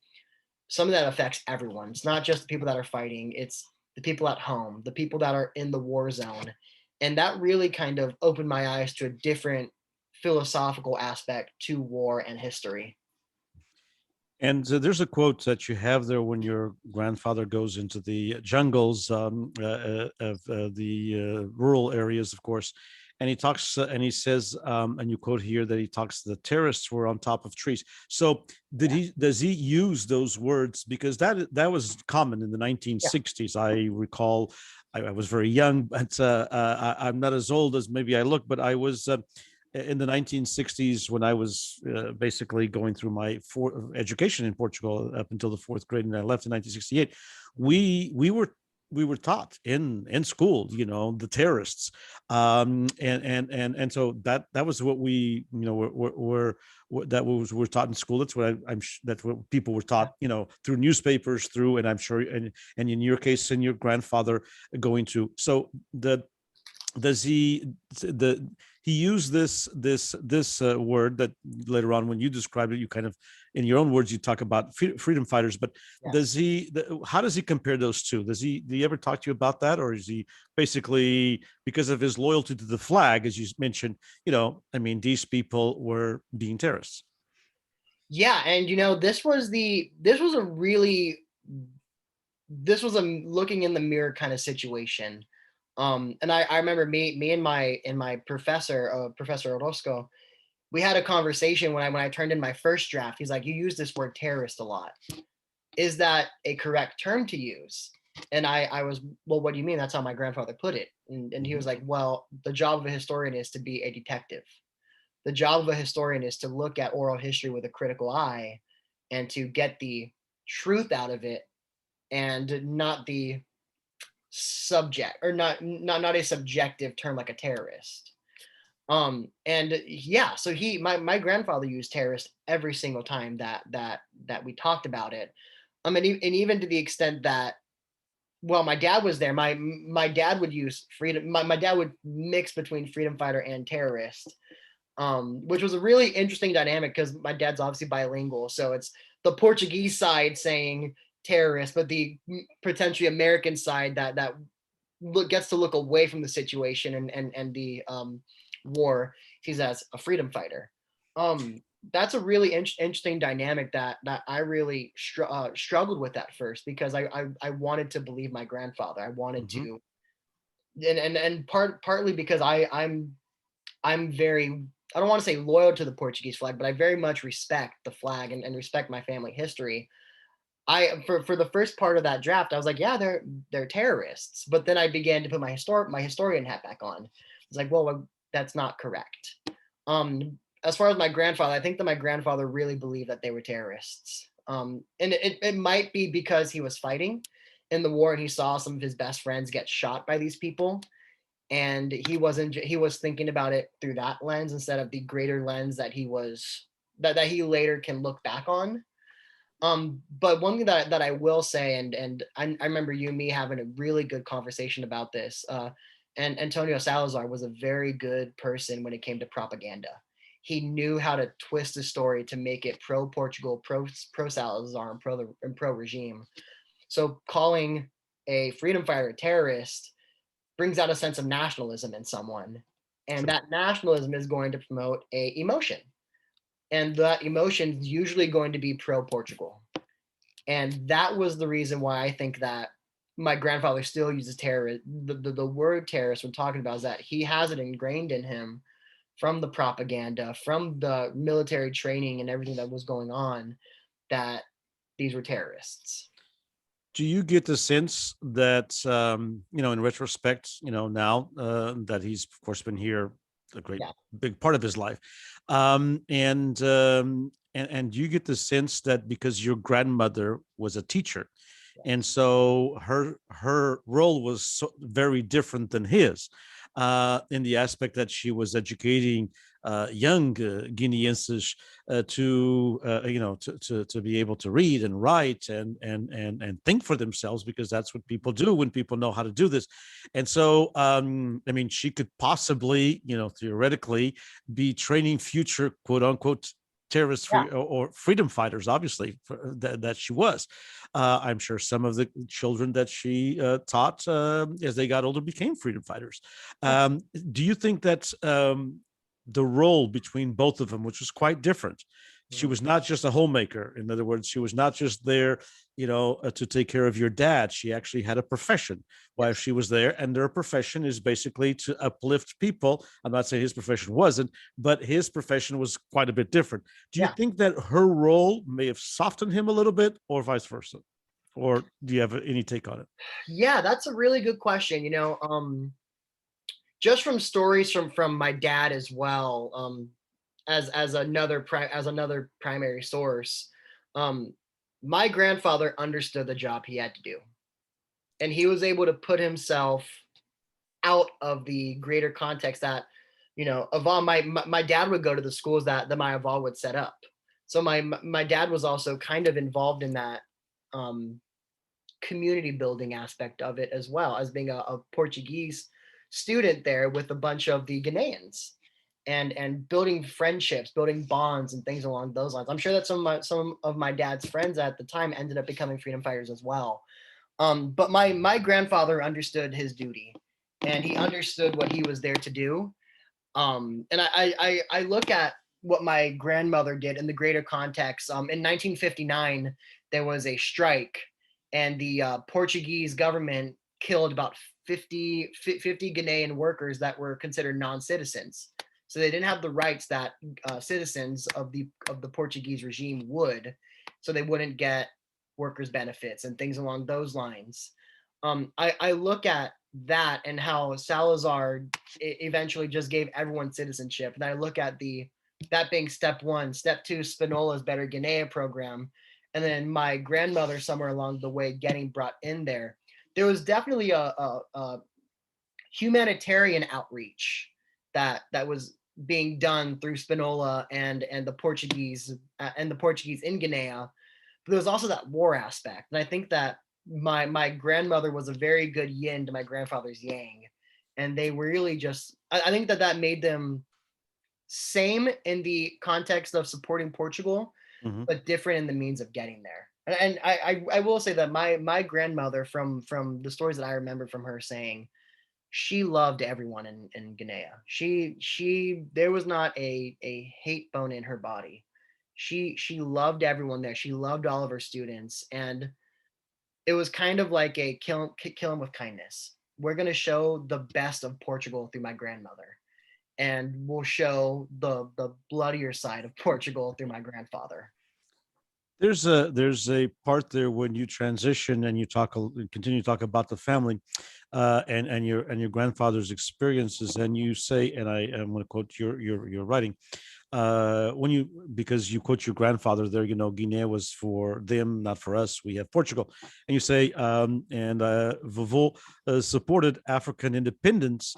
something that affects everyone. It's not just the people that are fighting, it's the people at home, the people that are in the war zone. And that really kind of opened my eyes to a different philosophical aspect to war and history. And there's a quote that you have there when your grandfather goes into the jungles of the rural areas, of course, and he talks and he says, and you quote here that he talks the terrorists were on top of trees. So does he use those words, because that was common in the Yeah. 1960s? I recall. I was very young, but I'm not as old as maybe I look, but I was. In the 1960s, when I was basically going through my education in Portugal up until the fourth grade, and I left in 1968, we were taught in school, the terrorists, and so that was what we, we're taught in school. That's what that's what people were taught, through newspapers, and I'm sure, and in your case, and your grandfather going to. So does he used this word that later on when you described it, you kind of in your own words, you talk about freedom fighters, but Yes. how does he compare those two? Do he ever talk to you about that? Or is he basically, because of his loyalty to the flag, as you mentioned, I mean, these people were being terrorists? Yeah, and this was a looking in the mirror kind of situation. And I remember me and my professor, Professor Orozco, we had a conversation when I turned in my first draft. He's like, "You use this word terrorist a lot. Is that a correct term to use?" And I was, "Well, what do you mean? That's how my grandfather put it." And he Mhm. was like, "Well, the job of a historian is to be a detective. The job of a historian is to look at oral history with a critical eye and to get the truth out of it, and not the subject, or not a subjective term like a terrorist." And yeah, so my grandfather used terrorist every single time that we talked about it. And even to the extent that, well, my dad was there. My dad would use freedom. My dad would mix between freedom fighter and terrorist, which was a really interesting dynamic because my dad's obviously bilingual. So it's the Portuguese side saying terrorist, but the potentially American side that gets to look away from the situation and the war sees as a freedom fighter. That's a really interesting dynamic that I really struggled with at first, because I wanted to believe my grandfather. I wanted Mhm. to, and partly because I'm very, I don't want to say loyal to the Portuguese flag, but I very much respect the flag and respect my family history. For the first part of that draft, I was like, yeah, they're terrorists. But then I began to put my historian hat back on. It's like, well, that's not correct. As far as my grandfather, I think that my grandfather really believed that they were terrorists. And it might be because he was fighting in the war and he saw some of his best friends get shot by these people, and he was thinking about it through that lens instead of the greater lens that he later can look back on. But one thing that I will say, and I remember you and me having a really good conversation about this. And Antonio Salazar was a very good person when it came to propaganda. He knew how to twist the story to make it pro Portugal, pro Salazar, and pro regime. So calling a freedom fighter a terrorist brings out a sense of nationalism in someone, and Sure. that nationalism is going to promote a emotion, and that emotion is usually going to be pro Portugal. And that was the reason why I think that my grandfather still uses terrorist. The word terrorist we're talking about is that he has it ingrained in him from the propaganda, from the military training and everything that was going on, that these were terrorists. Do you get the sense that, in retrospect, now that he's of course been here a great Yeah. big part of his life, and you get the sense that because your grandmother was a teacher, and Yes. so her role was very different than his, in the aspect that she was educating young Guineans to be able to read and write and think for themselves, because that's what people do when people know how to do this. And so, I mean, she could possibly, theoretically, be training future quote unquote terrorist Yeah. free or freedom fighters, obviously, that she was. I'm sure some of the children that she taught as they got older became freedom fighters. Yeah. Do you think that the role between both of them, which was quite different? She Mhm. was not just a homemaker. In other words, she was not just there, to take care of your dad. She actually had a profession while Yes. she was there, and their profession is basically to uplift people. I'm not saying his profession wasn't, but his profession was quite a bit different. Do you Yeah. think that her role may have softened him a little bit, or vice versa? Or do you have any take on it? Yeah, that's a really good question. Just from stories from my dad as well, as another primary source. um my grandfather understood the job he had to do, and he was able to put himself out of the greater context that, Aval, my dad would go to the schools that my Aval would set up. So my dad was also kind of involved in that um community building aspect of it, as well as being a Portuguese student there with a bunch of the Ghanaians. and building friendships, building bonds and things along those lines. I'm sure that some of my dad's friends at the time ended up becoming freedom fighters as well. But my grandfather understood his duty, and he understood what he was there to do. And I look at what my grandmother did in the greater context. In 1959, there was a strike, and the Portuguese government killed about 50 Ghanaian workers that were considered non-citizens. So they didn't have the rights that citizens of the Portuguese regime would. So they wouldn't get workers' benefits and things along those lines. I look at that and how Salazar eventually just gave everyone citizenship. And I look at that being step one, step two, Spinola's Better Guinea program, and then my grandmother somewhere along the way getting brought in there. There was definitely a humanitarian outreach that was being done through Spinola and the Portuguese in Guinea. But there was also that war aspect, and I think that my grandmother was a very good yin to my grandfather's yang, and they really just I think that made them same in the context of supporting Portugal, Hmm. but different in the means of getting there. And I will say that my grandmother, from the stories that I remember from her saying, she loved everyone in Guinea. She there was not a hate bone in her body. She loved everyone there. She loved all of her students, and it was kind of like a kill them with kindness. We're gonna show the best of Portugal through my grandmother, and we'll show the bloodier side of Portugal through my grandfather. There's a part there when you transition and you continue to talk about the family, and your grandfather's experiences, and you say, and I am going to quote your writing, when you because you quote your grandfather there, Guinea was for them, not for us. We have Portugal, and you say, and Vovô supported African independence,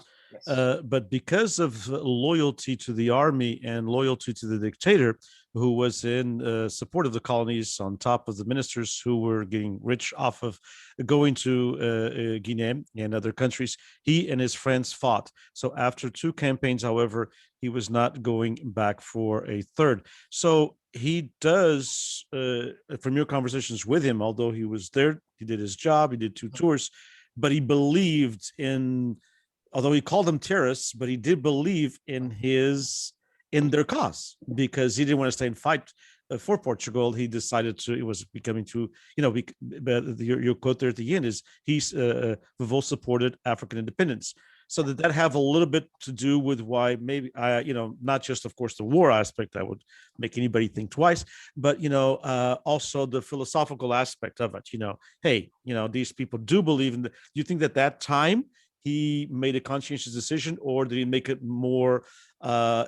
Yes. but because of loyalty to the army and loyalty to the dictator, who was in support of the colonies, on top of the ministers who were getting rich off of going to Guinea and other countries, he and his friends fought. So after two campaigns, however, he was not going back for a third. So he does, from your conversations with him, although he was there, he did his job, he did two tours, but he believed in, although he called them terrorists, but he did believe in their cause, because he didn't want to stay and fight for Portugal. He decided to. It was becoming too, but your quote there at the end is Vivol supported African independence. So that have a little bit to do with why maybe not just of course the war aspect that would make anybody think twice, but also the philosophical aspect of it. Hey, these people do believe in the. Do you think that time he made a conscientious decision, or did he make it more?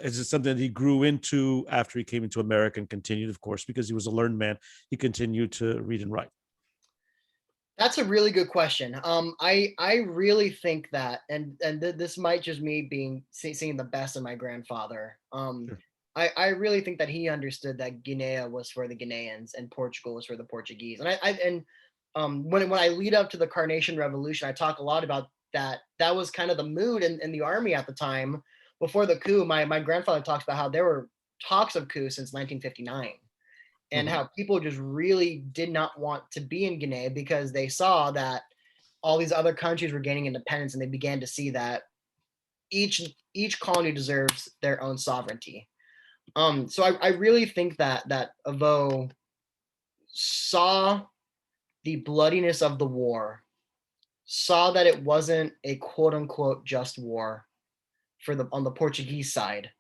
Is it something that he grew into after he came into America and continued, of course, because he was a learned man, he continued to read and write? That's a really good question. I really think that, this might just me seeing the best in my grandfather. Sure. I really think that he understood that Guinea was for the Guineans and Portugal was for the Portuguese. When I lead up to the Carnation Revolution, I talk a lot about that. That was kind of the mood in the army at the time before the coup. My grandfather talks about how there were talks of coup since 1959, and Mhm. how people just really did not want to be in Guinea because they saw that all these other countries were gaining independence, and they began to see that each each colony deserves their own sovereignty. So I really think that Avo saw the bloodiness of the war, saw that it wasn't a quote unquote just war for the on the Portuguese side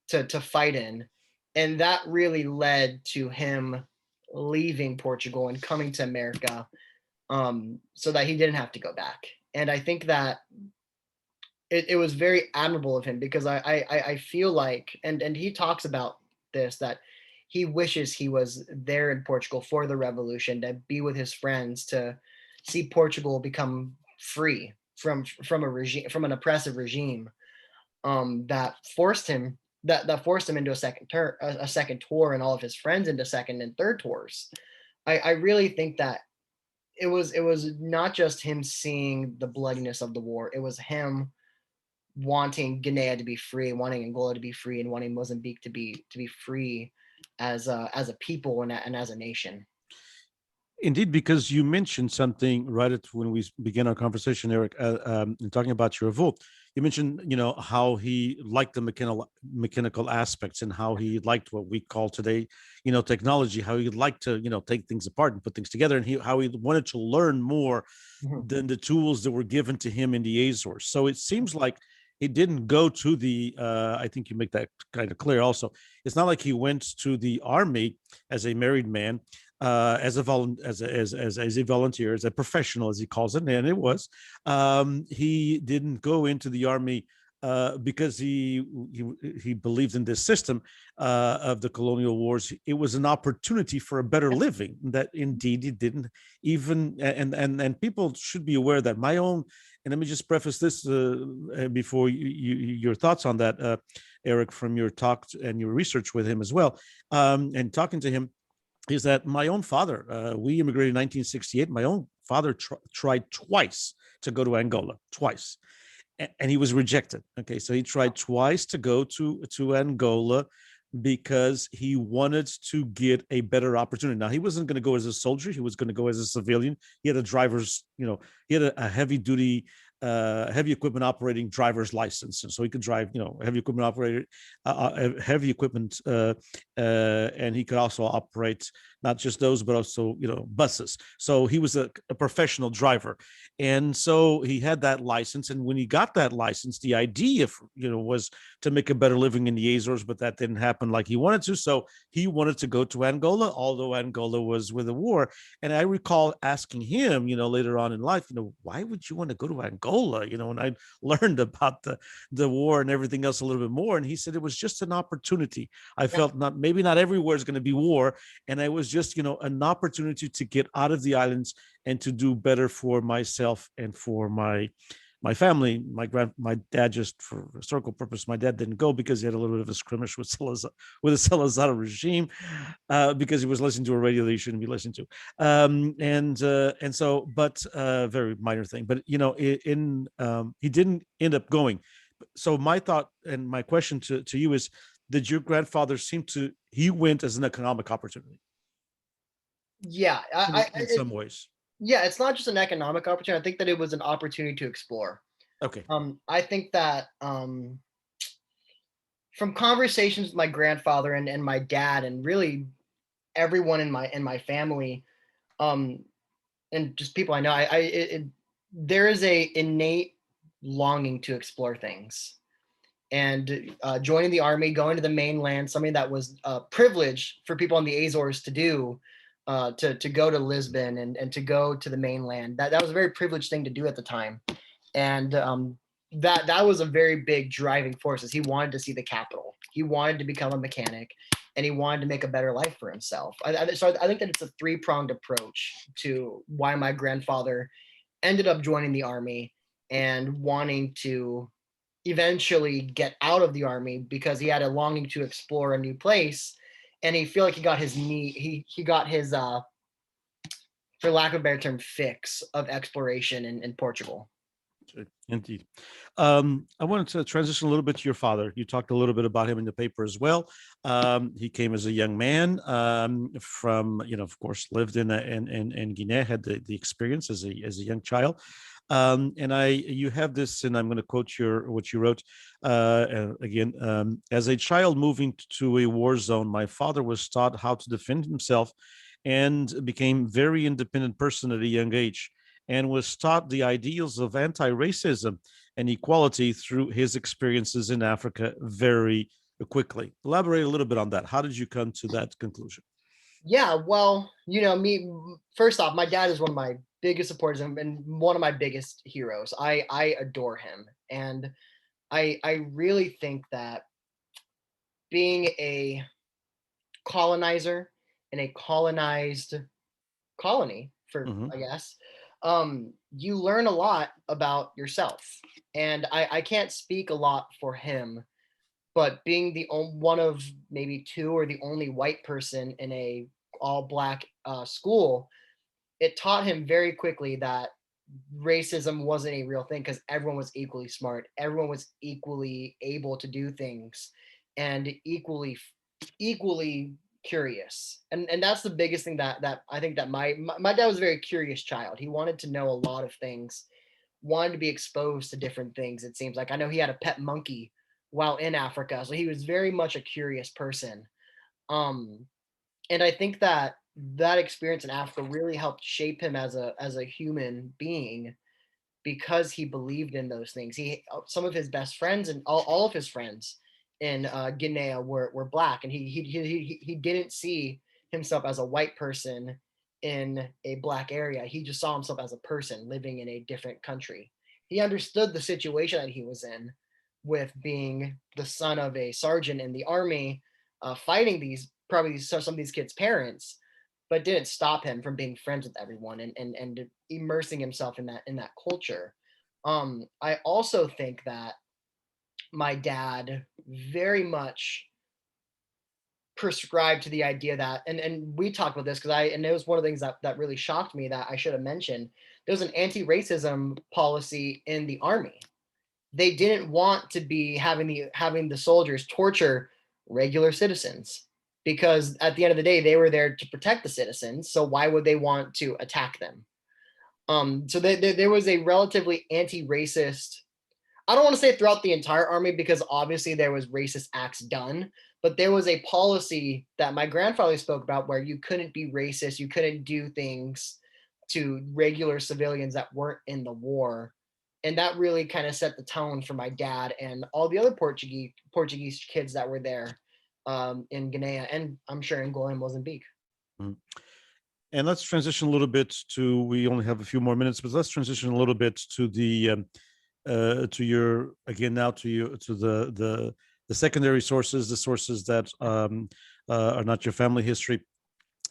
to fight in, and that really led to him leaving Portugal and coming to America, so that he didn't have to go back. And I think that it was very admirable of him, because I feel like, and he talks about this, that he wishes he was there in Portugal for the revolution, to be with his friends, to see Portugal become free from a regime, from an oppressive regime, that forced him into a second tour, and all of his friends into second and third tours. I really think that it was not just him seeing the bloodiness of the war, it was him wanting Guinea to be free, wanting Angola to be free, and wanting Mozambique to be free as a people and as a nation. Indeed, because you mentioned something right at when we began our conversation, Eric, in talking about your vote. You mentioned, how he liked the mechanical aspects and how he liked what we call today, technology. How he liked to, take things apart and put things together, and how he wanted to learn more Mhm. than the tools that were given to him in the Azores. So it seems like he didn't go to the. I think you make that kind of clear. Also, it's not like he went to the army as a married man, as a as a volunteer, as a professional, as he calls it, and it was. He didn't go into the army because he believed in this system of the colonial wars. It was an opportunity for a better living. That indeed he didn't even, and people should be aware that my own. And let me just preface this before your thoughts on that, Eric, from your talk and your research with him as well, and talking to him, is that my own father, we immigrated in 1968. My own father tried twice to go to Angola, twice, and he was rejected. Okay, so he tried twice to go to Angola because he wanted to get a better opportunity. Now he wasn't going to go as a soldier; he was going to go as a civilian. He had a driver's, he had a heavy duty, heavy equipment operating driver's license, and so he could drive, heavy equipment operator, heavy equipment, and he could also operate not just those, but also buses. So he was a professional driver, and so he had that license. And when he got that license, the idea, was to make a better living in the Azores, but that didn't happen like he wanted to. So he wanted to go to Angola, although Angola was with a war. And I recall asking him, later on in life, why would you want to go to Angola? And I learned about the war and everything else a little bit more. And he said it was just an opportunity. I felt maybe not everywhere is going to be war, and I was just an opportunity to get out of the islands and to do better for myself and for my family. My dad, just for historical purpose, my dad didn't go because he had a little bit of a skirmish with the Salazar regime, because he was listening to a radio that he shouldn't be listening to, and so, but very minor thing. But he didn't end up going. So my thought and my question to you is: did your grandfather seem to he went as an economic opportunity Yeah, in some ways? yeah, it's not just an economic opportunity. I think that it was an opportunity to explore. Okay. I think that from conversations with my grandfather and my dad and really everyone in my family, um, and just people I know, there is a innate longing to explore things. And joining the army, going to the mainland, something that was a privilege for people on the Azores to do, to go to Lisbon and to go to the mainland. That was a very privileged thing to do at the time, and that was a very big driving force. Is he wanted to see the capital, he wanted to become a mechanic, and he wanted to make a better life for himself. So I think that it's a three-pronged approach to why my grandfather ended up joining the army and wanting to eventually get out of the army because he had a longing to explore a new place, and he feel like he got his he got his for lack of a better term fix of exploration in Portugal. Indeed. I wanted to transition a little bit to your father. You talked a little bit about him in the paper as well. He came as a young man, from, of course, lived in Guinea, had the experience as a young child. You have this, and I'm going to quote what you wrote again. As a child moving to a war zone, my father was taught how to defend himself and became very independent person at a young age, and was taught the ideals of anti-racism and equality through his experiences in Africa very quickly. Elaborate a little bit on that. How did you come to that conclusion? Yeah, well, me first off, my dad is one of my biggest supporters and one of my biggest heroes. I adore him, and I really think that being a colonizer in a colonized colony, for Mm-hmm. I guess, you learn a lot about yourself. And I can't speak a lot for him, but being one of maybe two or the only white person in a all black school, it taught him very quickly that racism wasn't a real thing because everyone was equally smart, everyone was equally able to do things, and equally curious. And that's the biggest thing that I think that my dad was a very curious child. He wanted to know a lot of things, wanted to be exposed to different things. It seems like, I know he had a pet monkey while in Africa, so he was very much a curious person. Um, and I think that that experience in Africa really helped shape him as a human being because he believed in those things. Some of his best friends and all of his friends in Guinea were black, and he didn't see himself as a white person in a black area. He just saw himself as a person living in a different country. He understood the situation that he was in with being the son of a sergeant in the army, fighting these probably some of these kids' parents, but didn't stop him from being friends with everyone and immersing himself in that culture. I also think that my dad very much prescribed to the idea that, and we talked about this because and it was one of the things that really shocked me that I should have mentioned. There was an anti-racism policy in the army. They didn't want to be having the soldiers torture regular citizens, because at the end of the day they were there to protect the citizens, so why would they want to attack them? So there was a relatively anti-racist, I don't want to say throughout the entire army because obviously there was racist acts done, but there was a policy that my grandfather spoke about where you couldn't be racist, you couldn't do things to regular civilians that weren't in the war. And that really kind of set the tone for my dad and all the other Portuguese kids that were there, in Guinea, and I'm sure Angola and Mozambique. Mhm. And let's transition a little bit to, we only have a few more minutes, but let's transition a little bit to the to your, again now to you, to the secondary sources, the sources that are not your family history.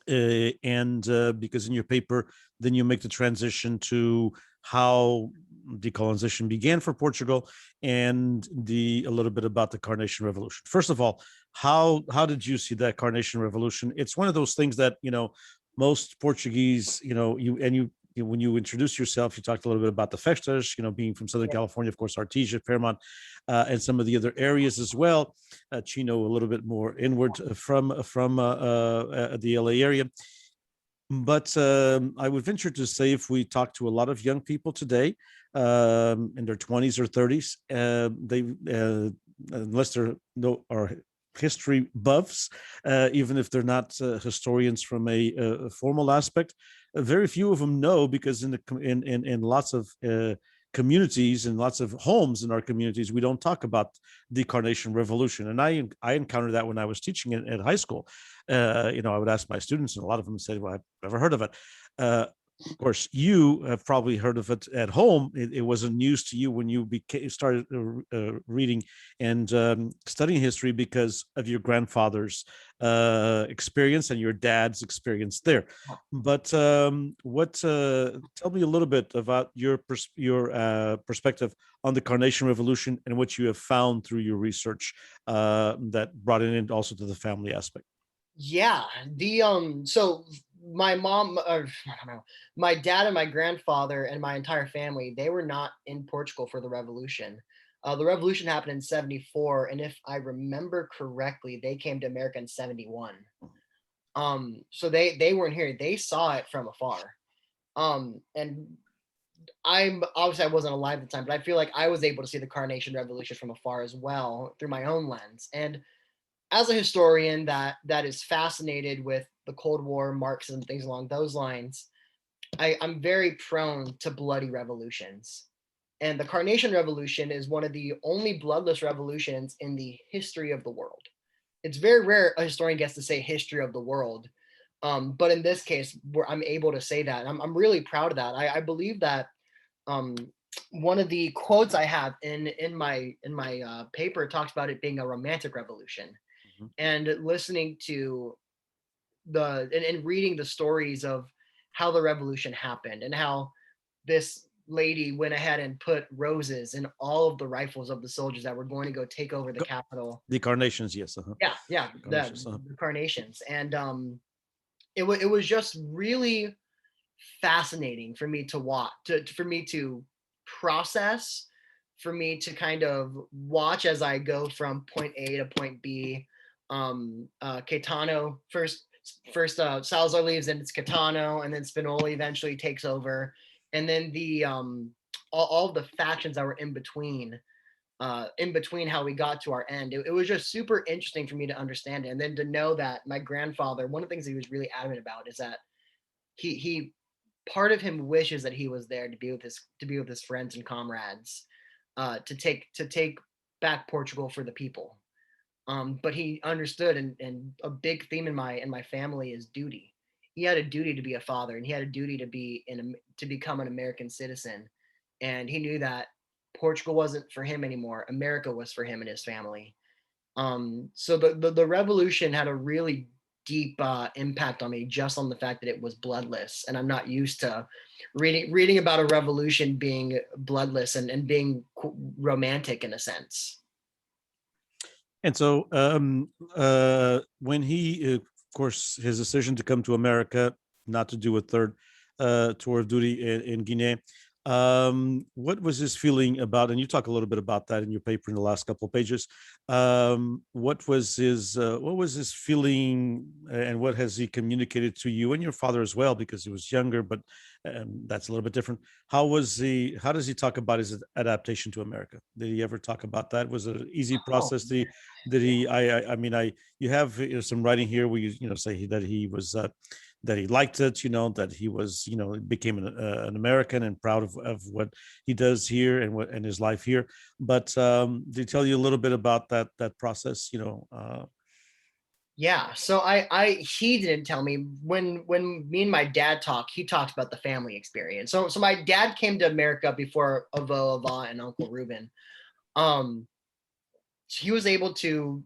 And because in your paper, then you make the transition to how decolonization began for Portugal, and a little bit about the Carnation Revolution. First of all, how did you see that Carnation Revolution? It's one of those things that, most Portuguese, when you introduced yourself, you talked a little bit about the festas, being from Southern Yeah. California, of course, Artesia, Fairmont, and some of the other areas as well. Chino a little bit more inward from the LA area. But I would venture to say, if we talk to a lot of young people today, in their 20s or 30s, unless they're no are history buffs, even if they're not historians from a formal aspect, very few of them know, because in lots of communities and lots of homes in our communities, we don't talk about the Carnation Revolution. And I encountered that when I was teaching at high school. I would ask my students, and a lot of them said, "Well, I've never heard of it." Of course, you have probably heard of it at home. It wasn't news to you when you started reading and studying history because of your grandfather's experience and your dad's experience there. But tell me a little bit about your perspective on the Carnation Revolution and what you have found through your research that brought it in also to the family aspect. Yeah, so my mom, or I don't know, my dad and my grandfather and my entire family, they were not in Portugal for the revolution. The revolution happened in 74, and if I remember correctly, they came to America in 71. So they weren't here. They saw it from afar. And I'm obviously I wasn't alive at the time, but I feel like I was able to see the Carnation Revolution from afar as well through my own lens. And as a historian that is fascinated with the Cold War, Marxism, things along those lines, I'm very prone to bloody revolutions. And the Carnation Revolution is one of the only bloodless revolutions in the history of the world. It's very rare a historian gets to say history of the world. But in this case, where I'm able to say that, I'm really proud of that. I believe that um, one of the quotes I have in my paper talks about it being a romantic revolution, Mhm. and listening to and reading the stories of how the revolution happened and how this lady went ahead and put roses in all of the rifles of the soldiers that were going to go take over the capital. The Carnations, yes. Yeah, yeah, The Carnations. the carnations. And it was just really fascinating for me to watch, for me to process, for me to kind of watch as I go from point A to point B. Caetano first Salazar leaves, and it's Caetano, and then Spinoli eventually takes over, and then the all the factions that were in between how we got to our end. It was just super interesting for me to understand it. And then to know that my grandfather, one of the things he was really adamant about is that he part of him wishes that he was there to be with his friends and comrades, to take back Portugal for the people. But he understood, and a big theme in my family is duty. He had a duty to be a father, and he had a duty to become an American citizen. And he knew that Portugal wasn't for him anymore. America was for him and his family. So the revolution had a really deep impact on me, just on the fact that it was bloodless, and I'm not used to reading about a revolution being bloodless and being romantic in a sense. And so, when he, of course, his decision to come to America, not to do a third tour of duty in Guinea, what was his feeling about? And you talk a little bit about that in your paper in the last couple of pages. What was his feeling, and what has he communicated to you and your father as well? Because he was younger, but that's a little bit different. How does he talk about his adaptation to America? Did he ever talk about that? Was it an easy Oh, process? Did he? I mean, you have some writing here where you say that he was. That he liked it, that he was, became an American and proud of what he does here and his life here. But did he tell you a little bit about that process? yeah. So he didn't tell me. When me and my dad talked, he talked about the family experience. So my dad came to America before Ava and Uncle Reuben. Um, he was able to,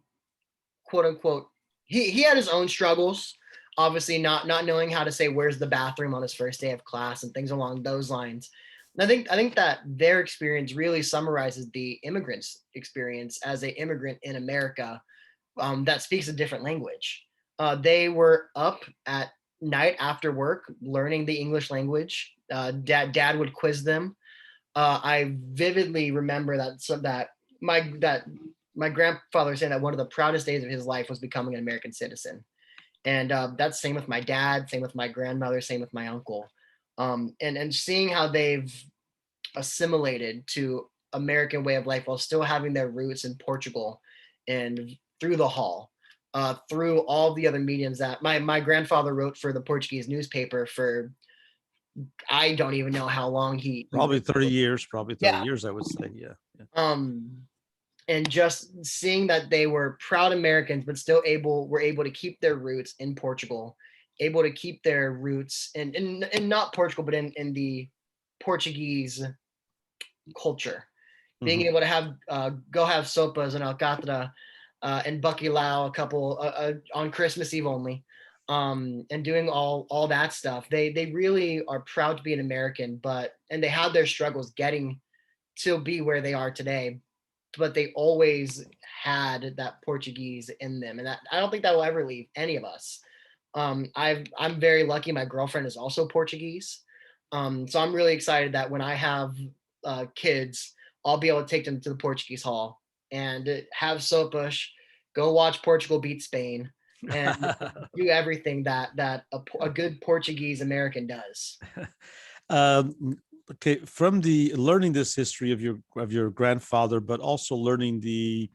quote unquote, he had his own struggles, obviously not knowing how to say where's the bathroom on his first day of class and things along those lines. And I think that their experience really summarizes the immigrants' experience as an immigrant in America, that speaks a different language. They were up at night after work learning the English language. Dad would quiz them. I vividly remember that my grandfather saying that one of the proudest days of his life was becoming an American citizen. And that's same with my dad, same with my grandmother, same with my uncle. And seeing how they've assimilated to American way of life while still having their roots in Portugal, and through the hall, through all the other mediums that my grandfather wrote for the Portuguese newspaper for, I don't even know how long he Probably wrote. 30 years, probably 30 Yeah. years, I would say. Yeah. Yeah. Um, and just seeing that they were proud Americans, but still were able to keep their roots in Portugal, able to keep their roots in not Portugal, but in the Portuguese culture, being Mm-hmm. able to have go have sopas and alcatra and bacalhau a couple on Christmas Eve only, and doing all that stuff. They really are proud to be an American, and they had their struggles getting to be where they are today, but they always had that Portuguese in them, and that I don't think that will ever leave any of us. I'm very lucky. My girlfriend is also Portuguese, so I'm really excited that when I have kids, I'll be able to take them to the Portuguese Hall and have sopas, go watch Portugal beat Spain, and do everything that a good Portuguese American does. um, okay, from the learning this history of your grandfather, but also learning the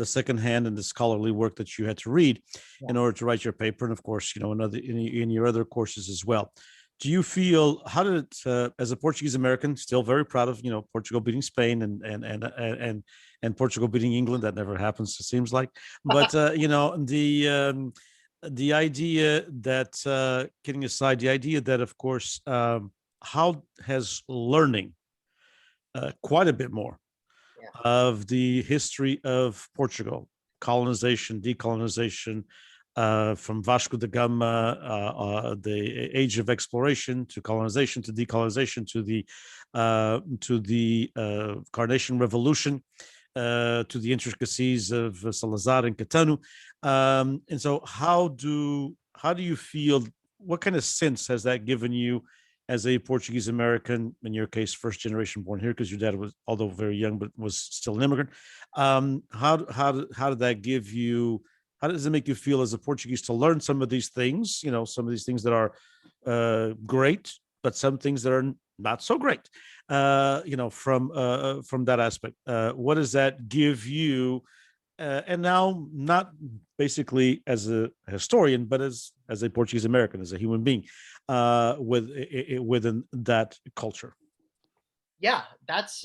secondhand and the scholarly work that you had to read Yeah. in order to write your paper, and of course, in your other courses as well. Do you feel, how did it, as a Portuguese American, still very proud of Portugal beating Spain and Portugal beating England? That never happens, it seems like. But the idea that, kidding aside, the idea that, of course, how has learning quite a bit more Yeah. of the history of Portugal, colonization, decolonization, from Vasco da Gama, the age of exploration, to colonization, to decolonization, to the Carnation Revolution, to the intricacies of Salazar and Caetano. And so, how do you feel what kind of sense has that given you as a Portuguese American, in your case, first generation born here, because your dad was, although very young, but was still an immigrant? How did that give you? How does it make you feel as a Portuguese to learn some of these things? You know, some of these things that are great, but some things that are not so great. From that aspect, what does that give you? And now, not basically as a historian, but as a Portuguese American, as a human being, within that culture. Yeah, that's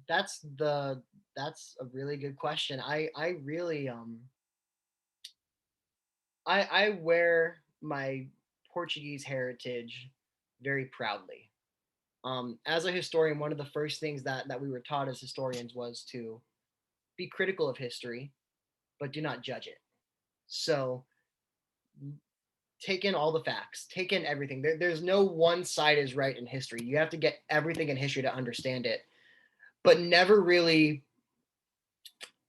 the that's a really good question. I really I wear my Portuguese heritage very proudly. As a historian, one of the first things that we were taught as historians was to be critical of history, but do not judge it. So take in all the facts, take in everything. There's no one side is right in history. You have to get everything in history to understand it, but never really.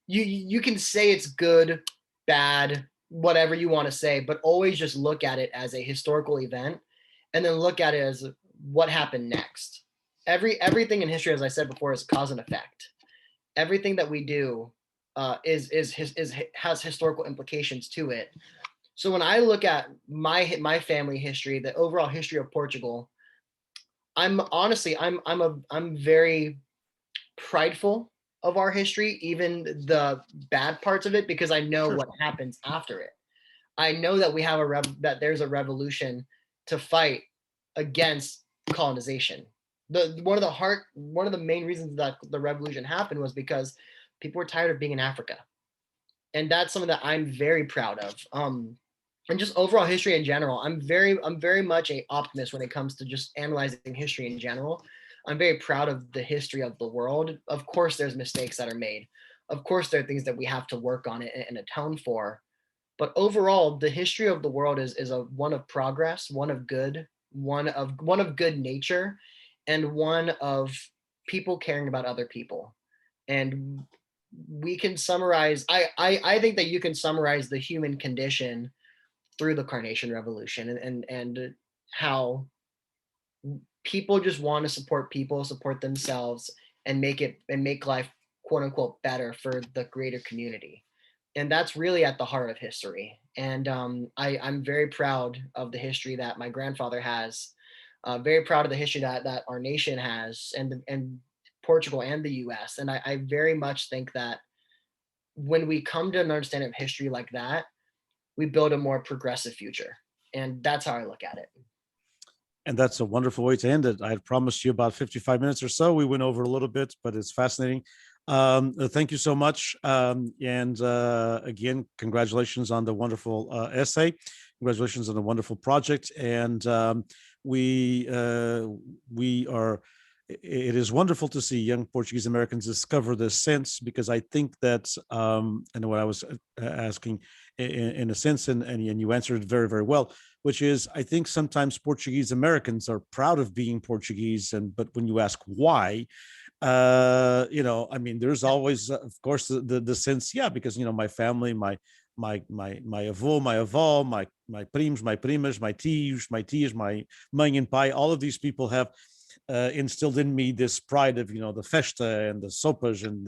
You can say it's good, bad, whatever you want to say, but always just look at it as a historical event, and then look at it as what happened next. Everything in history, as I said before, is cause and effect. Everything that we do is has historical implications to it. So when I look at my family history, the overall history of Portugal, I'm honestly I'm very prideful of our history, even the bad parts of it, because I know Sure. what happens after it. I know that we have that there's a revolution to fight against colonization. One of the main reasons that the revolution happened was because people were tired of being in Africa, and that's something that I'm very proud of. And just overall history in general, I'm very much a optimist when it comes to just analyzing history in general. I'm very proud of the history of the world. Of course, there's mistakes that are made. Of course, there are things that we have to work on and atone for. But overall, the history of the world is a one of progress, one of good, one of good nature, and one of people caring about other people. And we can summarize. I think that you can summarize the human condition through the Carnation Revolution, and how people just want to support people, support themselves, and make life quote unquote better for the greater community. And that's really at the heart of history. And I'm very proud of the history that my grandfather has. Very proud of the history that our nation has, and Portugal and the U.S. And I very much think that when we come to an understanding of history like that, we build a more progressive future. And that's how I look at it. And that's a wonderful way to end it. I had promised you about 55 minutes or so. We went over a little bit, but it's fascinating. Thank you so much. And again, congratulations on the wonderful essay. Congratulations on the wonderful project. And we are. It is wonderful to see young Portuguese Americans discover this sense, because I think that, and what I was asking in a sense, and you answered it very, very well, which is, I think sometimes Portuguese Americans are proud of being Portuguese, but when you ask why, I mean, there's always, of course, the sense, yeah, because my family, my avô, my avó, my primos, my primas, my tios, my mãe and pai, all of these people have instilled in me this pride of the festa and the sopas and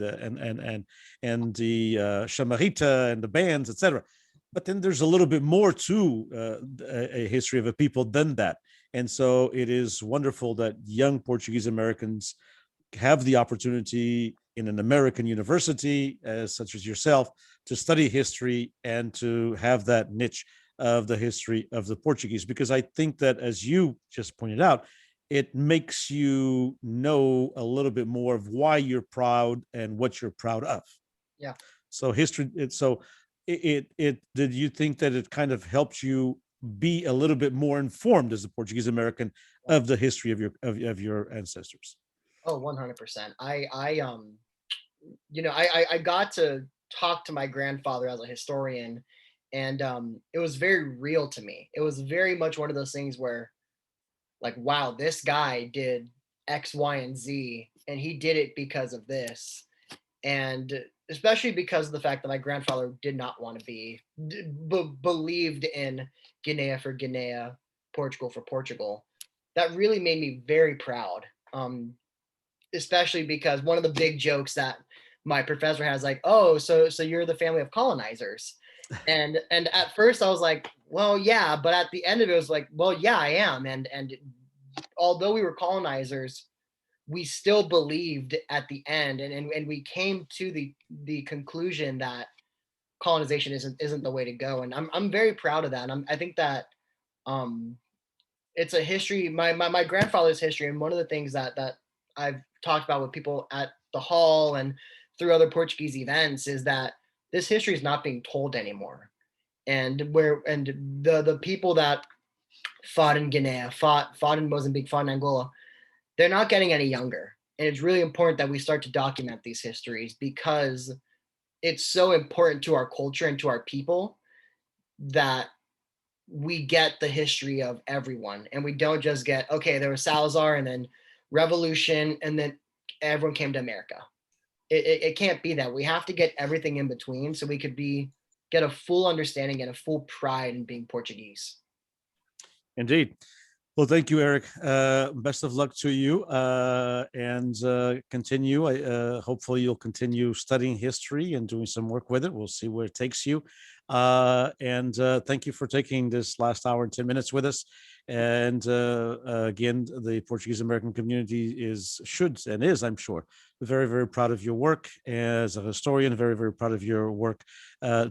the chamarita and the bands, etc. But then there's a little bit more to a history of a people than that. And so it is wonderful that young Portuguese Americans have the opportunity in an American university, such as yourself, to study history and to have that niche of the history of the Portuguese. Because I think that, as you just pointed out, it makes you know a little bit more of why you're proud and what you're proud of. Yeah. So history, did you think that it kind of helped you be a little bit more informed as a Portuguese American of the history of your ancestors? Oh, 100%. I got to talk to my grandfather as a historian, and it was very real to me. It was very much one of those things where, like, wow, this guy did X, Y, and Z, and he did it because of this. And especially because of the fact that my grandfather did not want to believed in Guinea for Guinea, Portugal for Portugal, that really made me very proud. Especially because one of the big jokes that my professor has, like, oh, so you're the family of colonizers. And at first I was like, well, yeah, but at the end of it, it was like, well, yeah, I am. And although we were colonizers, we still believed at the end, and we came to the conclusion that colonization isn't the way to go. And I'm very proud of that. And I think that um it's a history, my grandfather's history, and one of the things that I've talked about with people at the hall and through other Portuguese events is that this history is not being told anymore. And the people that fought in Guinea, fought in Mozambique, fought in Angola, they're not getting any younger. And it's really important that we start to document these histories, because it's so important to our culture and to our people that we get the history of everyone, and we don't just get, okay, there was Salazar and then revolution and then everyone came to America. It can't be that. We have to get everything in between so we could be get a full understanding and a full pride in being Portuguese. Indeed. Well, thank you, Eric. Best of luck to you, and continue. Hopefully, you'll continue studying history and doing some work with it. We'll see where it takes you. And thank you for taking this last hour and 10 minutes with us. And again, the Portuguese-American community should and is, I'm sure, very, very proud of your work as a historian, very, very proud of your work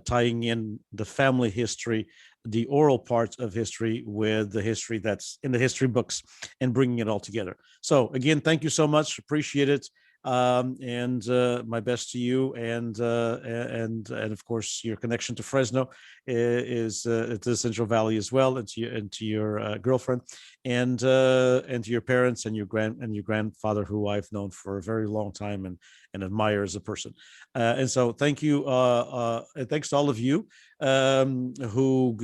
tying in the family history, the oral part of history, with the history that's in the history books, and bringing it all together. So again, thank you so much. Appreciate it. And my best to you, and of course your connection to Fresno is to the Central Valley as well, and to your girlfriend, and to your parents and your grandfather, who I've known for a very long time and admire as a person. And so thank you, and thanks to all of you who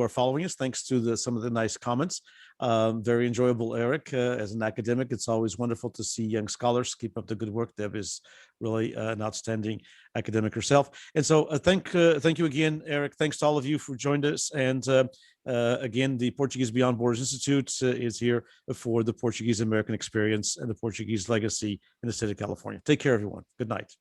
are following us. Thanks to some of the nice comments. Very enjoyable, Eric. As an academic, it's always wonderful to see young scholars. Keep up the good work. Deb is really an outstanding academic herself. And so thank you again, Eric. Thanks to all of you for joining us. And again, the Portuguese Beyond Borders Institute is here for the Portuguese American experience and the Portuguese legacy in the state of California. Take care, everyone. Good night.